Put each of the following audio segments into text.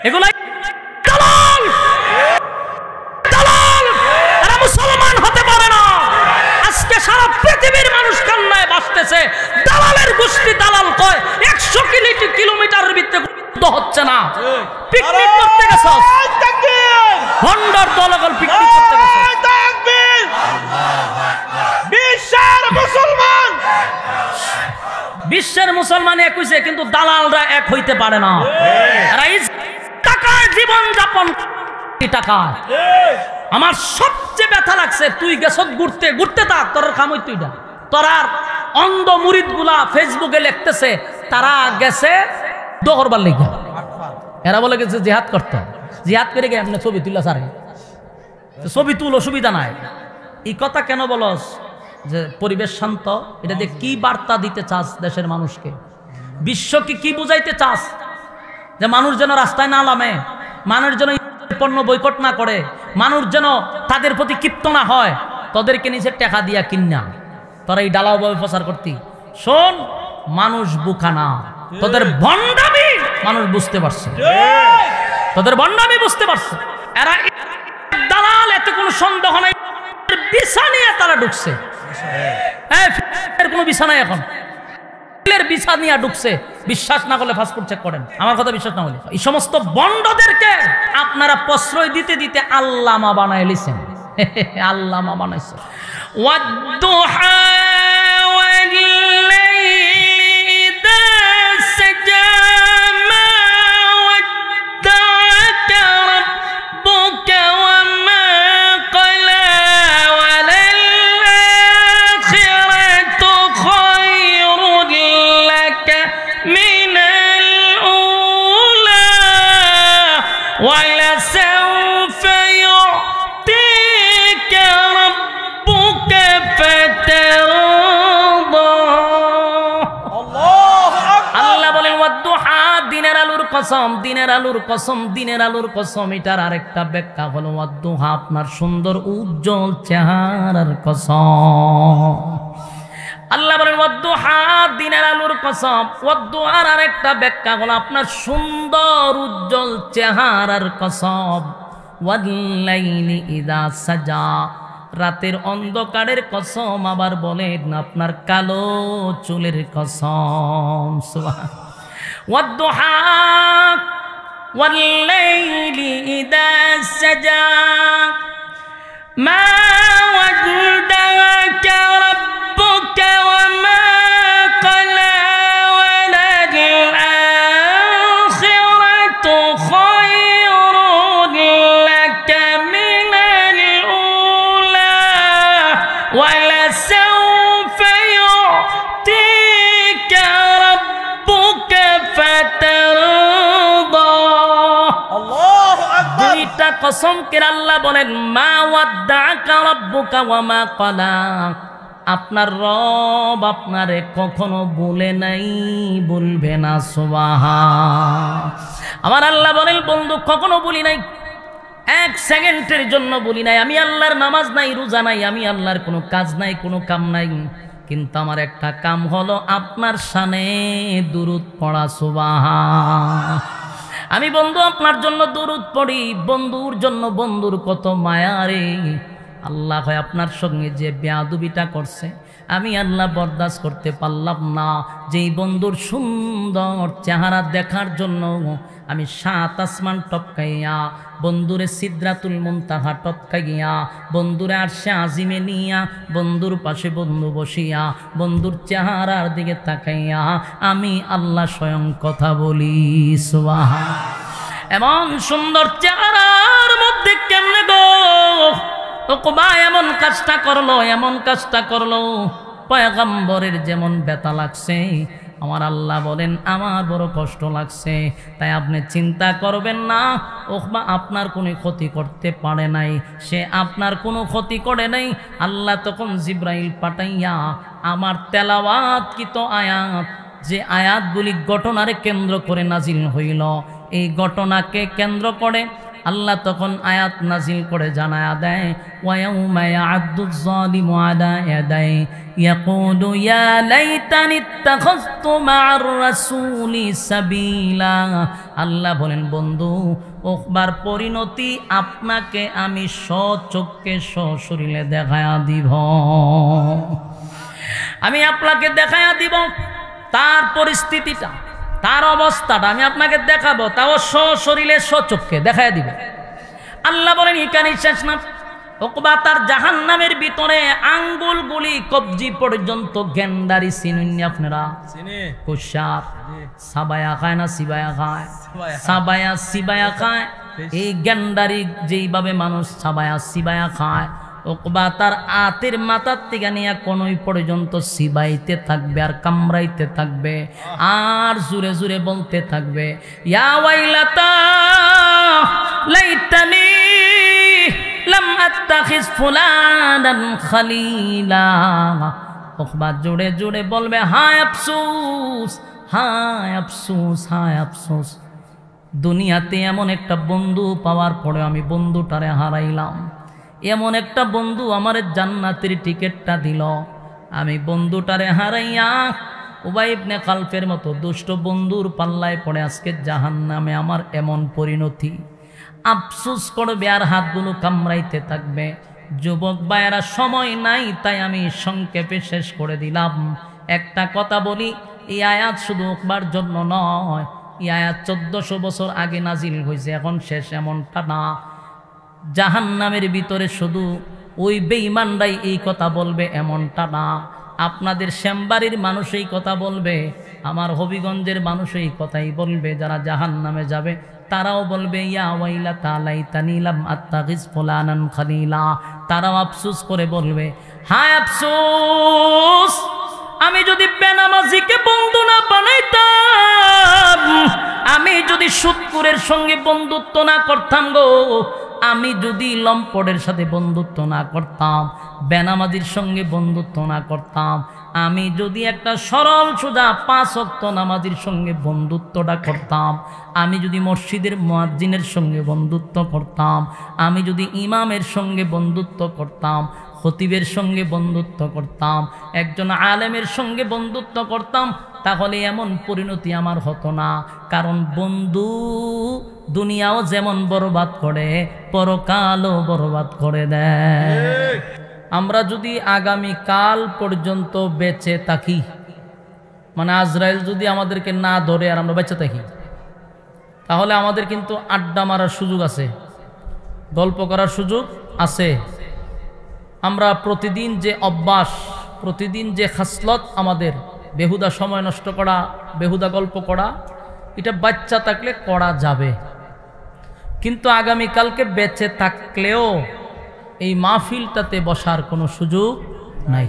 এগুলাই দালাল, দালাল। এরা মুসলমান হতে পারে না। আজকে সারা পৃথিবীর মানুষ কান্নায় ভাসতেছে। দালালের গোষ্ঠী দালাল কয় 100 কিলোমিটারের ভিতরে হচ্ছে না। পিকনিক করতে গেছ, ভন্ডার দলগল পিকনিক করতে গেছ। বিশ্বের মুসলমান এক হইছে, কিন্তু দালালরা এক হইতে পারে না। টাকায় জীবন যাপন, টাকায়। আমার সবচেয়ে ব্যথা লাগছে, তুই গেছ ঘুরতে ঘুরতে, থাক, তোর কাম হইতো এটা। তোরার অন্ধ মুরিদ গুলা ফেসবুকে লিখতেছে তারা গেছে দোহরবার লেগে, এরা বলে গেছে জিহাদ করতে। জিহাদ করে গে এমনি ছবি তুলা সারে, ছবি তুল, অসুবিধা নাই। এই কথা কেন বলস যে পরিবেশ শান্ত? এটা দিয়ে কি বার্তা দিতে চাস দেশের মানুষকে? বিশ্বকে কি বুঝাইতে চাস? যে মানুষ যেন রাস্তায় না নামে, মানুষ যেন পণ্য বয়কট না করে, মানুষ যেন তাদের প্রতি ক্ষিপ্ত না হয়। তোদেরকে নিচে টাকা দিয়া কিনা তোরা এই ডালাও ভাবে প্রচার করতি। শোন, মানুষ বুকা না, তোদের ভণ্ডামি মানুষ বুঝতে পারছে, তোদের ভণ্ডামি বুঝতে পারছে। এরা দালাল, এতে কোনো সন্দেহ নাই। বিছা নিয়ে তারা ঢুকছে, কোনো বিছা নাই এখন, বিছা নিয়ে ঢুকছে। বিশ্বাস না করলে পাসপোর্ট চেক করেন, আমার কথা বিশ্বাস না হলে। এই সমস্ত বন্ডদেরকে আপনারা প্রশ্রয় দিতে দিতে আল্লামা বানায় লিছেন, আল্লামা বানাইছে। ওয়াদ্দুহা কসম, দিনের আলুর কসম, দিনের আলুর কসম। এটার আরেকটা ব্যাখ্যা হলো ওয়াদ্দুহা, আপনার সুন্দর উজ্জ্বল চেহারার কসম। আল্লাহ বলেন ওয়াদ্দুহা, দিনের আলুর কসম। ওয়াদ্দুহার আরেকটা ব্যাখ্যা হলো আপনার সুন্দর উজ্জ্বল চেহারার কসম। ওয়াল্লাইলি ইযা সাজা, রাতের অন্ধকারের কসম। আবার বলেন আপনার কালো চুলের কসম। সুবহান। والضحى والليل إذا سجى ما ودعك ربك وما قلى وللآخرة خير لك من الأولى ولسوف يعطيك ربك কসম করে আল্লাহ বলেন মা ওয়াদ্দাকা রাব্বুকা ওয়া মা ক্বালা, আপনার রব আপনারে কখনো বলে নাই, বলবে না। সুবহান। আমার আল্লাহ বলেন বন্ধু, কখনো বলি নাই, এক সেকেন্ডের জন্য বলি নাই। আমি আল্লাহর নামাজ নাই, রোজা নাই, আমি আল্লাহর কোনো কাজ নাই, কোনো কাম নাই, কিন্তু আমার একটা কাম হলো আপনার শানে দুরূদ পড়া। সুবহান। আমি বন্ধু আপনার জন্য দুরূদ পড়ি, বন্ধুর জন্য বন্ধুর কত মায়া রে। আল্লাহ হয় আপনার সঙ্গে যে বেয়াদবিটা করছে, আমি আল্লাহ বরদাস্ত করতে পারলাম না। যেই বন্ধুর সুন্দর চেহারা দেখার জন্য আমি 7 আসমান টপকাইয়া, বন্ধুরে সিদরাতুল মুনতাহা টপকাইয়া, বন্ধুরে আরশে আজিমে নিয়া, বন্ধুর পাশে বন্ধু বসিয়া, বন্ধুর চেহারার দিকে তাকাইয়া আমি আল্লাহ স্বয়ং কথা বলি। সুবহান। এমন সুন্দর চেহারার মধ্যে কেমনে গো ওকবা এমন কাজটা করলো, এমন কাজটা করলো, পয়গম্বরের যেমন ব্যথা লাগছে, আমার আল্লাহ বলেন আমার বড় কষ্ট লাগছে। তাই আপনি চিন্তা করবেন না, ওকবা আপনার কোনো ক্ষতি করতে পারে নাই, সে আপনার কোনো ক্ষতি করে নাই। আল্লাহ তখন জিব্রাইল পাঠাইয়া আমার তেলাওয়াতকৃত আয়াত, যে আয়াতগুলি ঘটনারে কেন্দ্র করে নাজিল হইল, এই ঘটনাকে কেন্দ্র করে আল্লাহ তখন আয়াত নাজিল করে জানায়া দেয়, ওয়ায়াউমা ইয়া'আদ্দুয যালিমু আলা ইয়াদাই ইয়াকুলু ইয়া লাইতানি ইত্তাখাযতু মা'আর রাসূলি সাবিলা। আল্লাহ বলেন, বন্ধু ওকবার পরিণতি আপনাকে আমি স্বচক্ষে সশরীরে দেখায়া দিব। আমি আপনাকে দেখায়া দিব তার পরিস্থিতিটা, তার অবস্থাটা আমি আপনাকে দেখাবো, তাও সশরীরে সচক্ষে দেখায়া দিব। আল্লাহ বলেন এখানেই শেষ না, ওকবা তার জাহান্নামের ভিতরে আঙ্গুলগুলি কবজি পর্যন্ত গেন্ডারি চিনুন আপনারা, কুশার সাবায়া খায় না সিবায়া খায়, সাবায়া সিবায়া খায়। এই গেন্ডারি যেইভাবে মানুষ সাবায়া সিবায়া খায়, ওকবা তার আতের মাথার থেকে নিয়ে কোনই পর্যন্ত সিবাইতে থাকবে আর কামড়াইতে থাকবে আর জুরে জুরে বলতে থাকবে, ইয়া ওয়াইলাতা লাইতানি লাম আত্তাখিজ ফুলানান খলিলা। ওকবা জোরে জোরে বলবে, হায় আফসোস, হায় আফসোস, হায় আফসোস, দুনিয়াতে এমন একটা বন্ধু পাওয়ার পরে আমি বন্ধুটারে হারাইলাম। এমন একটা বন্ধু আমার জান্নাতের টিকিটটা দিল, আমি বন্ধুটারে হারাইয়া উবাই ইবনে খালফের মতো দুষ্ট বন্ধুর পাল্লায় পড়ে আজকে জাহান্নামে আমার এমন পরিণতি। আফসোস করবে আর হাতগুলো কামড়াইতে থাকবে। যুবক ভাইয়েরা, সময় নাই, তাই আমি সংক্ষেপে শেষ করে দিলাম। একটা কথা বলি, এই আয়াত শুধু ওকবার জন্য নয়, এই আয়াত 1400 বছর আগে নাজিল হয়েছে, এখন শেষ এমনটা না। জাহান্নামের ভিতরে শুধু ওই বেঈমানরাই এই কথা বলবে এমনটা না, আপনাদের শ্যামবাড়ির মানুষ এই কথা বলবে, আমার হবিগঞ্জের মানুষ এই কথাই বলবে। যারা জাহান্নামে যাবে তারাও বলবে, ইয়া ওয়াইলাতা লাইতানি লাম আত্তাখিজ ফুলানান খলিলা। তারাও আফসোস করে বলবে, হায় আফসোস, আমি যদি বেনামাজিকে বন্ধু না বানাইতাম, আমি যদি সুদখোরের সঙ্গে বন্ধুত্ব না করতাম গো, আমি যদি লম্পটের সাথে বন্ধুত্ব না করতাম, বেনামাজির সঙ্গে বন্ধুত্ব না করতাম, আমি যদি একটা সরল সোজা 5 ওয়াক্ত নামাজির সঙ্গে বন্ধুত্বটা করতাম, আমি যদি মসজিদের মুয়াজ্জিনের সঙ্গে বন্ধুত্ব করতাম, আমি যদি ইমামের সঙ্গে বন্ধুত্ব করতাম, খতিবের সঙ্গে বন্ধুত্ব করতাম, একজন আলেমের সঙ্গে বন্ধুত্ব করতাম, তাহলে এমন পরিণতি আমার হতো না। কারণ বন্ধু দুনিয়াও যেমন বরবাদ করে, পরকালও বরবাদ করে দেয়। আমরা যদি আগামী কাল পর্যন্ত বেঁচে থাকি, মানে আজরাইল যদি আমাদেরকে না ধরে আর আমরা বেঁচে থাকি, তাহলে আমাদের কিন্তু আড্ডা মারার সুযোগ আছে, গল্প করার সুযোগ আছে। আমরা প্রতিদিন যে অভ্যাস, প্রতিদিন যে খাসলত আমাদের, বেহুদা সময় নষ্ট করা, বেহুদা গল্প করা, এটা বাচ্চা থাকলে করা যাবে। কিন্তু আগামীকালকে বেঁচে থাকলেও এই মাহফিলটাতে বসার কোনো সুযোগ নাই।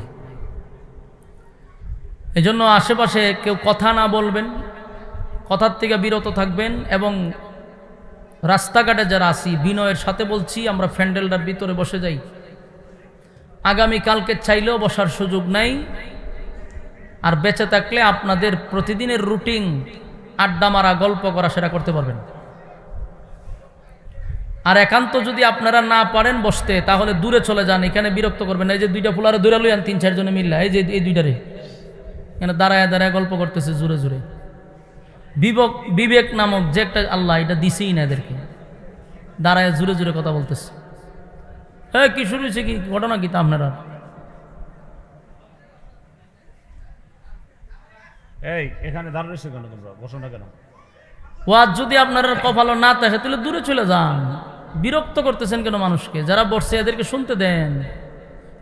এজন্য আশেপাশে কেউ কথা না বলবেন, কথার থেকে বিরত থাকবেন। এবং রাস্তাঘাটে যারা আসি, বিনয়ের সাথে বলছি, আমরা প্যান্ডেলটার ভিতরে বসে যাই, আগামীকালকে চাইলেও বসার সুযোগ নাই। আর বেঁচে থাকলে আপনাদের প্রতিদিনের রুটিন আড্ডা মারা, গল্প করা, সেটা করতে পারবেন। আর একান্ত যদি আপনারা না পারেন বসতে, তাহলে দূরে চলে যান, এখানে বিরক্ত করবেন। এই যে 2টা ফুলারে দূরে লইয়ান, 3-4 জনে মিললা, এই যে এই 2টারে এখানে দাঁড়ায় দাঁড়ায় গল্প করতেছে জোরে জোরে। বিবেক নামক যে একটা আল্লাহ এটা দিছেই না এদেরকে, দাঁড়ায় জোরে জোরে কথা বলতেছে। হ্যাঁ, কি শুরু হয়েছে, কি ঘটনা, কি তা আপনারা এই এখানে দাঁড়িয়েছে কেন, তোমরা বসো না কেন? ওয়াজ যদি আপনার কপালও না থাকে তাহলে দূরে চলে যান। বিরক্ত করতেছেন কেন মানুষকে? যারা বসছে এদেরকে শুনতে দেন,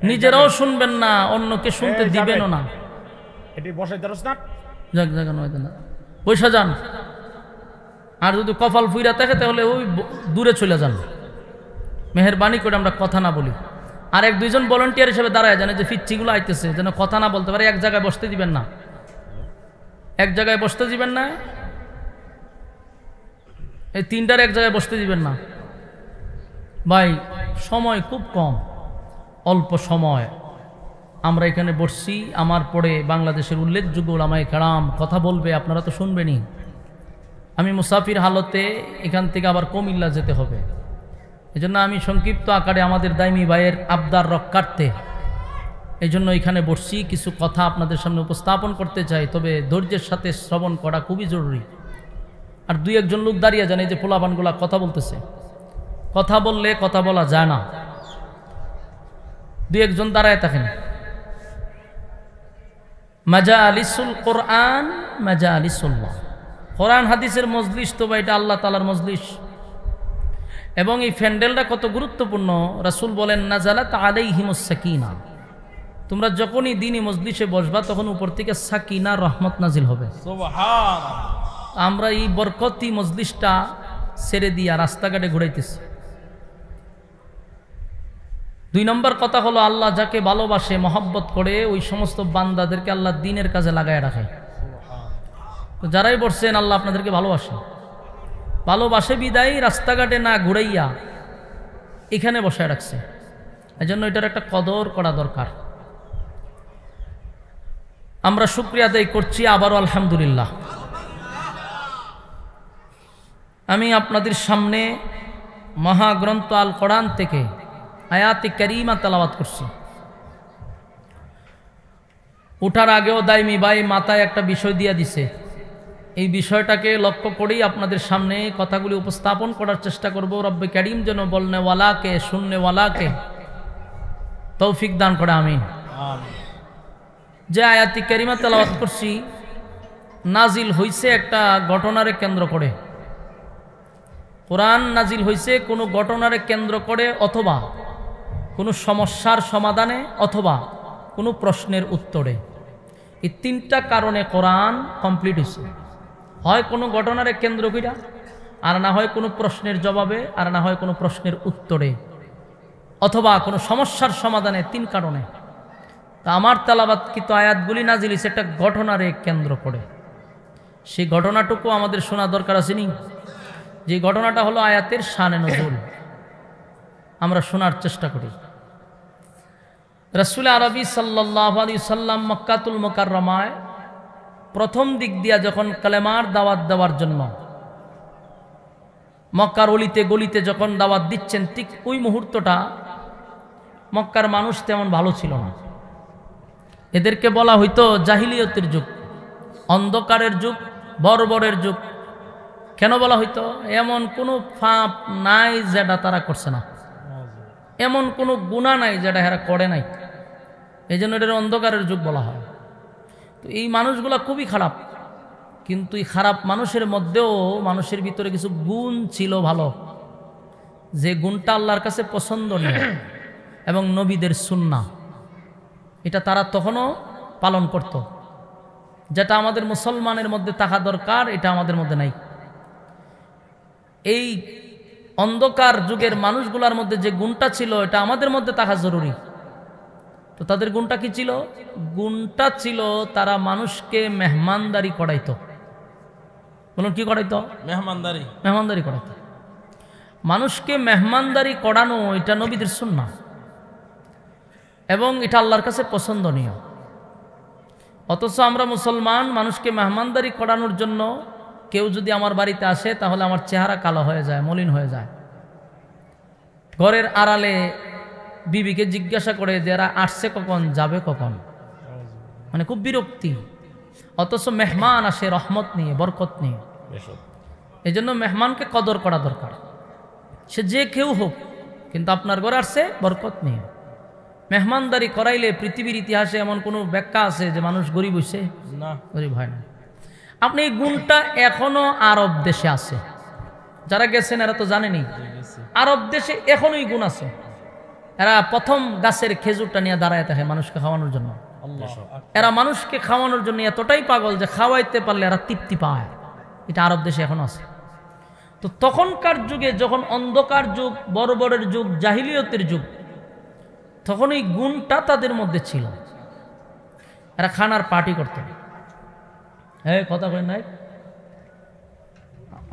নিজেরাও শুনবেন না, অন্যকে শুনতে দিবেনও না। এটি বসে দাঁড়াস না, যাক জায়গা নয় না, বসে যান। আর যদি কপাল ফুইরা থাকে তাহলে ওই দূরে চলে যান। মেহেরবানি করে আমরা কথা না বলি। আর 1-2 জন ভলান্টিয়ার হিসেবে দাঁড়ায় জানে যে ফিচ্ছিগুলো আইতেছে, যেন কথা না বলতে পারে। এক জায়গায় বসতে দিবেন না, এক জায়গায় বসতে দিবেন না, এই 3টার এক জায়গায় বসতে দিবেন না। ভাই, সময় খুব কম, অল্প সময় আমরা এখানে বসছি। আমার পরে বাংলাদেশের উল্লেখযোগ্য উলামায়ে কেরাম কথা বলবে, আপনারা তো শুনবেনই। আমি মুসাফির হালতে এখান থেকে আবার কুমিল্লা যেতে হবে। এজন্য আমি সংক্ষিপ্ত আকারে আমাদের দাইমি ভাইয়ের আবদার রক্ষার্থে এই জন্য এখানে বসছি, কিছু কথা আপনাদের সামনে উপস্থাপন করতে চাই, তবে ধৈর্যের সাথে শ্রবণ করা খুবই জরুরি। আর দুই একজন লোক দাঁড়িয়ে যান, এই যে পোলাপানগুলা কথা বলতেছে, কথা বললে কথা বলা যায় না, দুই একজন দাঁড়ায় থাকেন। মাজালিসুল কোরআন মাজালিসুল্লাহ, কোরআন হাদিসের মজলিস তো বা এটা আল্লাহ তাআলার মজলিস। এবং এই প্যান্ডেলটা কত গুরুত্বপূর্ণ, রাসূল বলেন নাজালাত আলাইহিমুস সাকিনা, তোমরা যখনই দিনই মজলিসে বসবা তখন উপর থেকে সাকিনা রহমত নাজিল হবে। সুবহানাল্লাহ। আমরা এই বরকতি মজলিসটা ছেড়ে দিয়া রাস্তাঘাটে ঘুরাইতেছি। দুই নম্বর কথা হলো, আল্লাহ যাকে ভালোবাসে মহব্বত করে ওই সমস্ত বান্দাদেরকে আল্লাহ দ্বীনের কাজে লাগায় রাখে। তো যারাই বসছেন আল্লাহ আপনাদেরকে ভালোবাসে, ভালোবাসে বিদায় রাস্তাঘাটে না ঘুরাইয়া এখানে বসায় রাখছে। এজন্য এটার একটা কদর করা দরকার। আমরা শুকরিয়া আদায় করছি আবারও আলহামদুলিল্লাহ। আমি আপনাদের সামনে মহাগ্রন্থ আল কোরআন থেকে আয়াতে কারিমা তেলাওয়াত করছি। ওঠার আগেও দাইমি ভাই মাথায় একটা বিষয় দিয়ে দিছে, এই বিষয়টাকে লক্ষ্য করেই আপনাদের সামনে কথাগুলি উপস্থাপন করার চেষ্টা করব। রব্বে কারিম যেন বলনেওয়ালাকে শুননেওয়ালাকে তৌফিক দান করে, আমিন। যে আয়াতি কারিমা তেলাওয়াত করছি নাজিল হইছে একটা ঘটনারে কেন্দ্র করে। কোরআন নাজিল হইছে কোনো ঘটনারে কেন্দ্র করে, অথবা কোনো সমস্যার সমাধানে, অথবা কোনো প্রশ্নের উত্তরে। এই তিনটা কারণে কোরআন কমপ্লিট হয়েছে। হয় কোনো ঘটনারে কেন্দ্র কইরা, আর না হয় কোনো প্রশ্নের জবাবে, আর না হয় কোনো প্রশ্নের উত্তরে, অথবা কোনো সমস্যার সমাধানে। তিন কারণে। তা আমার তেলাওয়াতকৃত আয়াতগুলি নাজিল হয়েছে একটা ঘটনারে কেন্দ্র করে। সেই ঘটনাটুকু আমাদের শোনা দরকার আছে নি? যে ঘটনাটা হলো আয়াতের শানে নজুল, আমরা শোনার চেষ্টা করি। রাসূল আরবি সাল্লাল্লাহু আলাইহি সাল্লাম মক্কাতুল মুকাররমায় প্রথম দিক দিয়া যখন কালেমার দাওয়াত দেওয়ার জন্য মক্কার অলিতে গলিতে যখন দাওয়াত দিচ্ছেন, ঠিক ওই মুহূর্তটা মক্কার মানুষ তেমন ভালো ছিল না। এদেরকে বলা হইতো জাহিলিয়তের যুগ, অন্ধকারের যুগ, বর্বরের যুগ। কেন বলা হইতো? এমন কোনো পাপ নাই যেটা তারা করছে না, এমন কোনো গুনাহ নাই যেটা এরা করে নাই, এই জন্য এটার অন্ধকারের যুগ বলা হয়। তো এই মানুষগুলা খুবই খারাপ, কিন্তু এই খারাপ মানুষের মধ্যেও মানুষের ভিতরে কিছু গুণ ছিল ভালো, যে গুণটা আল্লাহর কাছে পছন্দনীয় এবং নবীদের সুন্নাহ, এটা তারা তখনও পালন করত। যেটা আমাদের মুসলমানের মধ্যে থাকা দরকার, এটা আমাদের মধ্যে নাই। এই অন্ধকার যুগের মানুষগুলোর মধ্যে যে গুণটা ছিল, এটা আমাদের মধ্যে থাকা জরুরি। তো তাদের গুণটা কি ছিল? গুণটা ছিল তারা মানুষকে মেহমানদারি করাইতো। বলুন কি করাইতো? মেহমানদারি করাইতো। মানুষকে মেহমানদারি করানো এটা নবীদের সুন্নাহ এবং এটা আল্লাহর কাছে পছন্দনীয়। অথচ আমরা মুসলমান মানুষকে মেহমানদারি করানোর জন্য, কেউ যদি আমার বাড়িতে আসে তাহলে আমার চেহারা কালো হয়ে যায়, মলিন হয়ে যায়। ঘরের আড়ালে বিবিকে জিজ্ঞাসা করে যে এরা আসছে কখন, যাবে কখন, মানে খুব বিরক্তি। অথচ মেহমান আসে রহমত নিয়ে, বরকত নিয়ে। এই জন্য মেহমানকে কদর করা দরকার, সে যে কেউ হোক, কিন্তু আপনার ঘরে আসছে বরকত নিয়ে। মেহমানদারি করাইলে পৃথিবীর ইতিহাসে এমন কোনো ব্যাখ্যা আছে যে মানুষ গরিব হইছে? না, গরিব হয় না। আপনি এই গুণটা এখনো আরব দেশে আছে, যারা গেছেন এরা তো জানেনি। আরব দেশে এখনো এই গুণ আছে। এরা প্রথম গাছের খেজুরটা নিয়ে দাঁড়ায় থাকে মানুষকে খাওয়ানোর জন্য। এরা মানুষকে খাওয়ানোর জন্য এতটাই পাগল যে খাওয়াইতে পারলে এরা তৃপ্তি পায়। এটা আরব দেশে এখন আছে। তো তখনকার যুগে যখন অন্ধকার যুগ, বর্বরের যুগ, জাহিলিয়তের যুগ, তখন এই গুণটা তাদের মধ্যে ছিল। এরা খানার পার্টি করত। হ্যাঁ, কথা কয় নাই,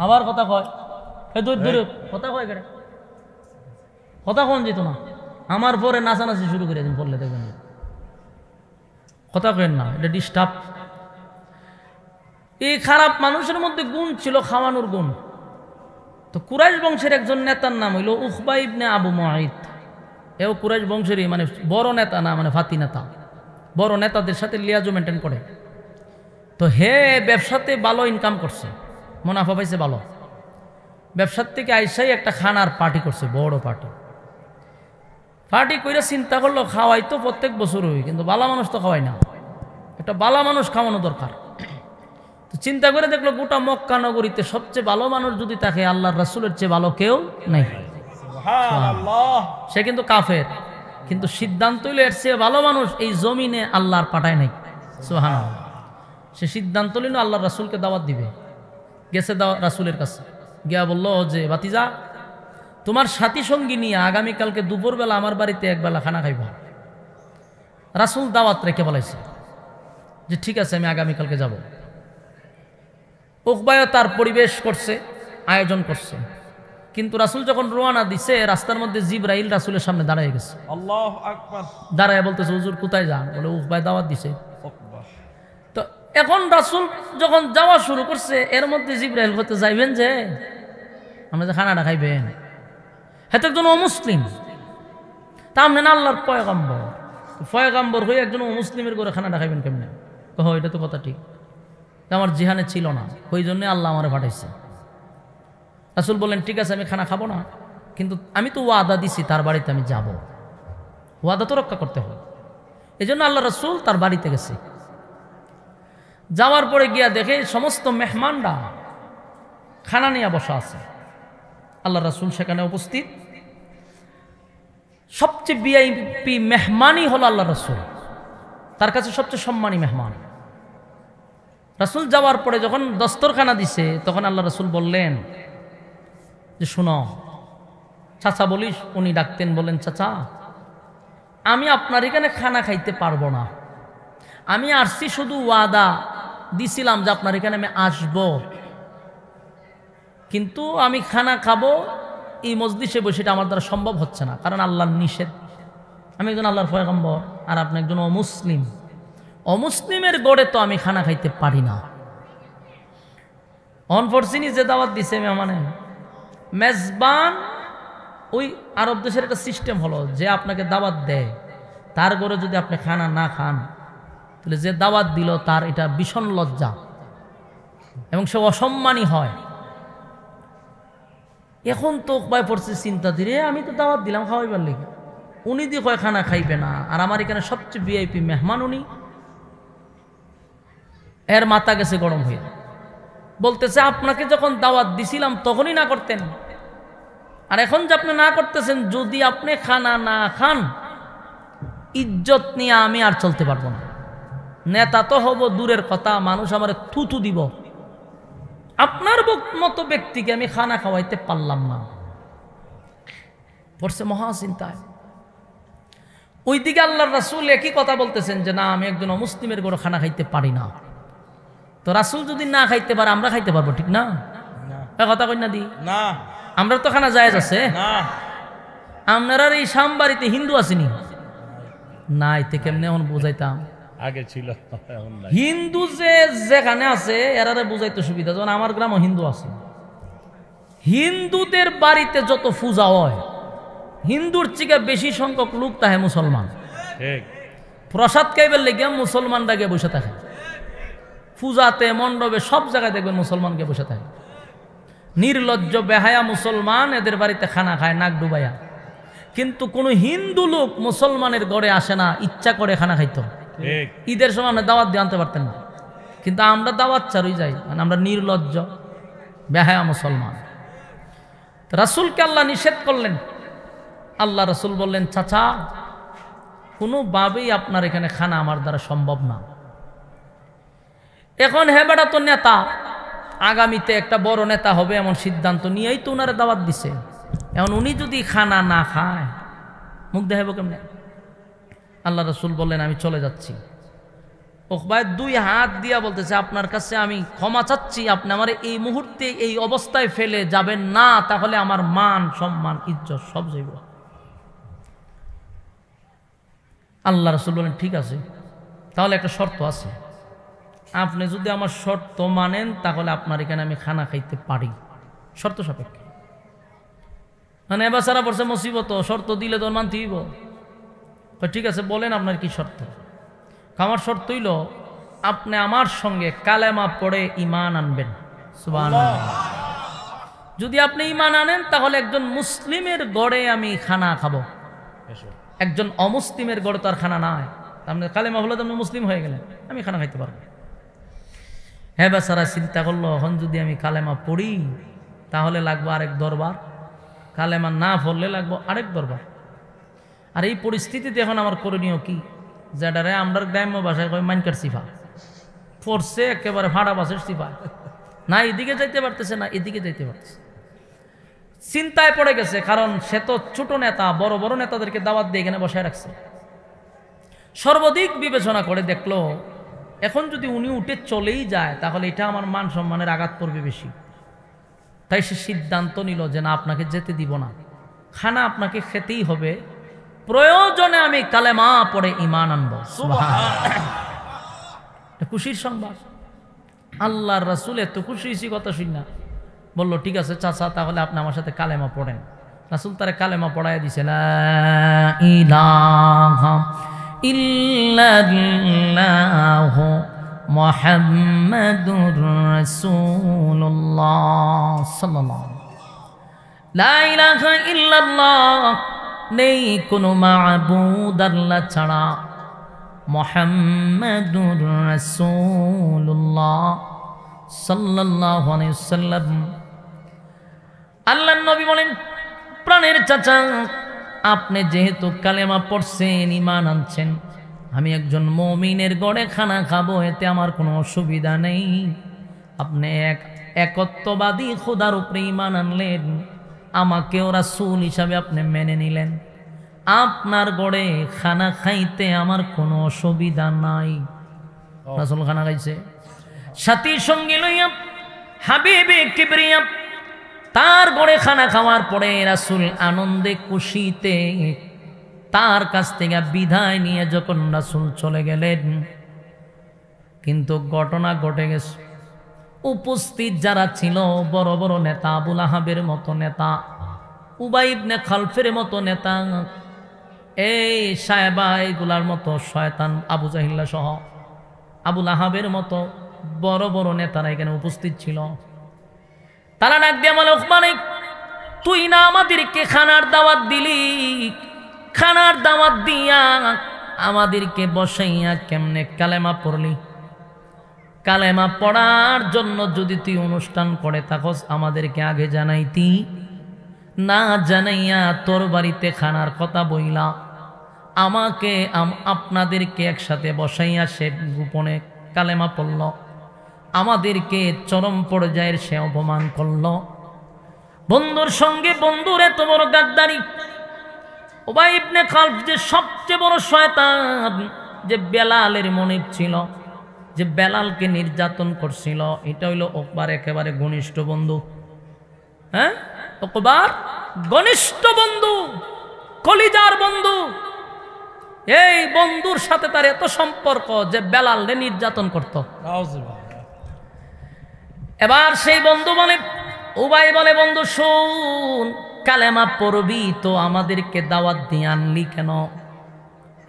আবার কথা কয়, কথা কয়, কথা কন যেত না। আমার পরে নাচানাচি শুরু করে দিন, পড়লে দেখবেন কথা কেন না, এটা ডিস্টার্ব। এই খারাপ মানুষের মধ্যে গুণ ছিল খাওয়ানোর গুণ। তো কুরাইশ বংশের একজন নেতার নাম হইল উকবা ইবনে আবু মুআইত। এও কুরাইশ বংশেরই মানে বড় নেতা না, মানে ফাতি নেতা, বড় নেতাদের সাথে লিয়াজু মেনটেন করে। তো হে ব্যবসাতে ভালো ইনকাম করছে, মুনাফা পাইছে ভালো। ব্যবসার থেকে আইসাই একটা খানার পার্টি করছে, বড় পার্টি কইরা চিন্তা করলো খাওয়াই তো প্রত্যেক বছর হই, কিন্তু বালা মানুষ তো খাওয়াই না, একটা বালা মানুষ খাওয়ানো দরকার। তো চিন্তা করে দেখলো গোটা মক্কা নগরীতে সবচেয়ে ভালো মানুষ যদি থাকে আল্লাহর রাসূলের চেয়ে ভালো কেউ নাই। সে কিন্তু কাফের, কিন্তু সিদ্ধান্ত হইল এর চেয়ে ভালো মানুষ এই জমিনে আল্লাহর পাঠায় নাই। সুবহানাল্লাহ। সে সিদ্ধান্ত নিল আল্লাহর রাসূলকে দাওয়াত দিবে। গেছে রাসূলের কাছে, গিয়া বলল যে ভাতিজা, তোমার সাথী সঙ্গী নিয়ে আগামীকালকে দুপুরবেলা আমার বাড়িতে একবেলা খানা খাইবা। রাসূল দাওয়াত রেখে বলাইছে যে ঠিক আছে, আমি আগামীকালকে যাব। উকবায়ও তার পরিবেশ করছে, আয়োজন করছে, কিন্তু রাসূল যখন রওনা দিছে রাস্তার মধ্যে জিবরাইল রাসূলের সামনে দাঁড়ায় গেছে। আল্লাহু আকবার। দাঁড়ায় বলতেছে হুজুর কোথায় যান? বলে উকবায় দাওয়াত দিছে। তো এখন রাসূল যখন যাওয়া শুরু করছে এর মধ্যে জিবরাইল হতে যাইবেন যে আমরা যে খানাটা খাইবেন, হ্যাঁ তো একজন অমুসলিম, তা আপনি না আল্লাহর পয়গম্বর হয়ে একজন অমুসলিমের করে খানাটা খাইবেন কেমনে? এটা তো কথা ঠিক, আমার জিহানে ছিল না, ওই জন্য আল্লাহ আমারে পাঠাইছে। রাসূল বললেন ঠিক আছে, আমি খানা খাবো না, কিন্তু আমি তো ওয়াদা দিছি তার বাড়িতে আমি যাব, ওয়াদা তো রক্ষা করতে হবে। এই জন্য আল্লাহ রাসূল তার বাড়িতে গেছে। যাওয়ার পরে গিয়া দেখে সমস্ত মেহমানরা খানা নিয়ে বসা আছে, আল্লাহ রাসূল সেখানে উপস্থিত। সবচেয়ে ভিআইপি মেহমানই হলো আল্লাহ রাসূল, তার কাছে সবচেয়ে সম্মানী মেহমান। রাসূল যাওয়ার পরে যখন দস্তরখানা দিছে তখন আল্লাহ রাসূল বললেন যে শুনো, চাচা বলিস, উনি ডাকতেন, বলেন চাচা আমি আপনার এখানে খানা খাইতে পারবো না, আমি আসছি শুধু ওয়াদা দিছিলাম যে আপনার এখানে আমি আসব, কিন্তু আমি খানা খাবো এই মজলিসে বসে, এটা আমার দ্বারা সম্ভব হচ্ছে না, কারণ আল্লাহর নিষেধ। আমি একজন আল্লাহর পয়গম্বর আর আপনি একজন অমুসলিম, অমুসলিমের গড়ে তো আমি খানা খাইতে পারি না। অনফরচুনি যে দাওয়াত দিছে মানে মেজবান, ওই আরব দেশের একটা সিস্টেম হলো যে আপনাকে দাওয়াত দেয়, তার ঘরে যদি আপনি খানা না খান তাহলে যে দাওয়াত দিল তার এটা ভীষণ লজ্জা এবং সে অসম্মানী হয়। এখন তো উকবায় পড়ছে চিন্তা ধীরে, আমি তো দাওয়াত দিলাম খাওয়াইবার লেগে, উনি দিয়ে কয় খানা খাইবে না, আর আমার এখানে সবচেয়ে ভিআইপি মেহমান উনি। এর মাথা গেছে গরম হয়ে, বলতেছে আপনাকে যখন দাওয়াত দিছিলাম তখনই না করতেন, আর এখন যে আপনি না করতেছেন, যদি আপনি খানা না খান ইজ্জত নিয়ে আমি আর চলতে পারবো না, নেতা তো হব দূরের কথা, মানুষ আমার থুতু দিব, আপনার মতো ব্যক্তিকে আমি খানা খাওয়াইতে পারলাম না। পড়ছে মহা চিন্তায়। ওইদিকে আল্লাহর রাসূল একই কথা বলতেছেন যে না, আমি একজন অমুসলিমের ঘরে খানা খাইতে পারি না। তো রাসূল যদি না খাইতে পারে আমরা খাইতে পারবো, ঠিক না? কথা কই না দি না, আমরা তো খানা জায়েজ আছে না। আপনারা এই সামবাড়িতে হিন্দু আসেনি নাই, তে কেমনে এখন বুঝাইতাম? আগে ছিল, হিন্দু যে যেখানে আছে এরারে বুঝাইতে সুবিধা। যেমন আমার গ্রামে হিন্দু আছে, হিন্দুদের বাড়িতে যত পূজা হয় হিন্দুর থেকে বেশি সংখ্যক লোক তাহে মুসলমান। প্রসাদ খাইবার লেগে মুসলমানরা গিয়ে বসে থাকে, পূজাতে মণ্ডপে সব জায়গায় দেখবেন মুসলমানকে বসে থাকে। নির্লজ্জ বেহায়া মুসলমান এদের বাড়িতে খানা খায় নাক ডুবাইয়া, কিন্তু কোনো হিন্দু লোক মুসলমানের ঘরে আসে না ইচ্ছা করে খানা খাইতো। ঈদের সময় আমরা দাওয়াত দিয়ে আনতে পারতেন না, কিন্তু আমরা দাওয়াত চারুই যাই, মানে আমরা নির্লজ্জ বেহায়া মুসলমান। রাসূলকে আল্লাহ নিষেধ করলেন। আল্লাহ রাসূল বললেন চাচা কোনোভাবেই আপনার এখানে খানা আমার দ্বারা সম্ভব না। এখন হে বেটা তো নেতা, আগামীতে একটা বড় নেতা হবে এমন সিদ্ধান্ত নিয়েই তো ওনারা দাওয়াত দিছে, এখন উনি যদি খানা না খায় মুখ দেখাবো কেমনে? আল্লাহ রাসূল বললেন আমি চলে যাচ্ছি। উকবায় দুই হাত দিয়া বলতেছে আপনার কাছে আমি ক্ষমা চাচ্ছি, আপনি আমার এই মুহূর্তে এই অবস্থায় ফেলে যাবেন না, তাহলে আমার মান সম্মান ইজ্জত সব যাইব। আল্লাহ রাসূল বলেন ঠিক আছে, তাহলে একটা শর্ত আছে, আপনি যদি আমার শর্ত মানেন তাহলে আপনার এখানে আমি খানা খাইতে পারি, শর্ত সাপেক্ষে। মানে এবার সারা পড়ছে মুসিবত, শর্ত দিলে তোর মানতে হইব। ঠিক আছে, বলেন আপনার কি শর্ত? আমার শর্ত হইল আপনি আমার সঙ্গে কালেমা পড়ে ঈমান আনবেন। সুবহানাল্লাহ। যদি আপনি ঈমান আনেন তাহলে একজন মুসলিমের গড়ে আমি খানা খাবো, একজন অমুসলিমের গড়ে তো আর খানা নাই। আপনি কালেমা হলে তো আপনি মুসলিম হয়ে গেলেন, আমি খানা খাইতে পারবো। হ্যাঁ বেচারা চিন্তা করলো, এখন যদি আমি কালেমা পড়ি তাহলে লাগবো আরেক দরবার, কালেমা না পড়লে লাগবো আরেক দরবার। আর এই পরিস্থিতিতে এখন আমার করণীয় কি? যেটারে আমরা গ্রাম্য ভাষায় কয় মাইনকার সিফা, পড়ছে একেবারে ভাড়া বাসের সিফা, না এদিকে যাইতে পারতেছে না এদিকে যাইতে পারতেছে। চিন্তায় পড়ে গেছে, কারণ সে তো ছোট নেতা, বড় বড় নেতাদেরকে দাওয়াত দিয়ে এখানে বসায় রাখছে। সর্বাধিক বিবেচনা করে দেখলো এখন যদি উনি উঠে চলেই যায় তাহলে এটা আমার মান সম্মানের আঘাত পড়বে বেশি। তাই সে সিদ্ধান্ত নিল যে না, আপনাকে যেতে দিব না, খানা আপনাকে খেতেই হবে, প্রয়োজনে আমি কালেমা পড়ে ঈমান আনবো। খুশির সংবাদ। আল্লাহর রাসূল এত খুশি হয়েছি কথা শুন না, বললো ঠিক আছে চাচা, তাহলে আপনি আমার সাথে কালেমা পড়েন। রাসূল তারে কালেমা পড়ায় দিছে, লা ইলাহা ইল্লাল্লাহু মুহাম্মাদুর রাসূলুল্লাহ সাল্লাল্লাহু আলাইহি ওয়াসাল্লাম। লা ইলাহা ইল্লাল্লাহ, নেই কোনো মাবুদ আল্লাহ ছাড়া, মুহাম্মাদুর রাসূলুল্লাহ সাল্লাল্লাহু আলাইহি ওয়াসাল্লাম। আল্লাহর নবী বলেন, প্রাণের চাচা, আপনি যেহেতু কালেমা পড়ছেন, ঈমান আনছেন, আমি একজন মুমিনের গড়ে খানা খাবো, এতে আমার কোনো অসুবিধা নেই। আপনি একত্ববাদী খোদার উপরে ঈমান আনলেন, আমাকেও রাসূল হিসাবে আপনি মেনে নিলেন, আপনার গড়ে খানা খাইতে আমার কোনো অসুবিধা নাই। রাসূল খানা খাইছে, সাথী সঙ্গী লইয়া হাবিবে কিবরিয়া তার গড়ে খানা খাওয়ার পরে রাসূল আনন্দে খুশিতে তার কাছ থেকে বিদায় নিয়ে যখন রাসূল চলে গেলেন, কিন্তু ঘটনা ঘটে গেছে। উপস্থিত যারা ছিল, বড় বড় নেতা, আবু লাহাবের মতো নেতা, উবাই ইবনে খালফের মতো নেতা, এই সাহেবা এগুলার মতো শয়তান আবু জাহিল্লা সহ আবু লাহাবের মতো বড় বড় নেতারা এখানে উপস্থিত ছিল। তারা ডাক দিয়ে বলে, উসমানে, তুই না আমাদেরকে খানার দাওয়াত দিলি, খানার দাওয়াত দিয়া আমাদেরকে বসাইয়া কেমনে কালেমা পড়লি? কালেমা পড়ার জন্য যদি তুই অনুষ্ঠান করে থাকস আমাদেরকে আগে জানাইতি, না জানাইয়া তোর বাড়িতে খানার কথা বইলা আমাকে আপনাদেরকে একসাথে বসাইয়া সে গোপনে কালেমা পড়ল, আমাদেরকে চরম পর্যায়ের সে অপমান করল। বন্ধুর সঙ্গে বন্ধুর এত বড় গাদ্দারি। উবাই ইবনে খালফ যে সবচেয়ে বড় শয়তান, যে বেলালের মনিব ছিল, যে বেলালকে নির্যাতন করছিল, এটা হইল ওকবার একেবারে ঘনিষ্ঠ বন্ধু। হ্যাঁ, ওকবার ঘনিষ্ঠ বন্ধু, কলিজার বন্ধু। এই বন্ধুর সাথে তার এত সম্পর্ক যে বেলালকে নির্যাতন করত। এবার সেই বন্ধু বলে, উবাই বলে, বন্ধু শুন, কালেমা পড়বি তো আমাদেরকে দাওয়াত দিয়ে আনলি কেন?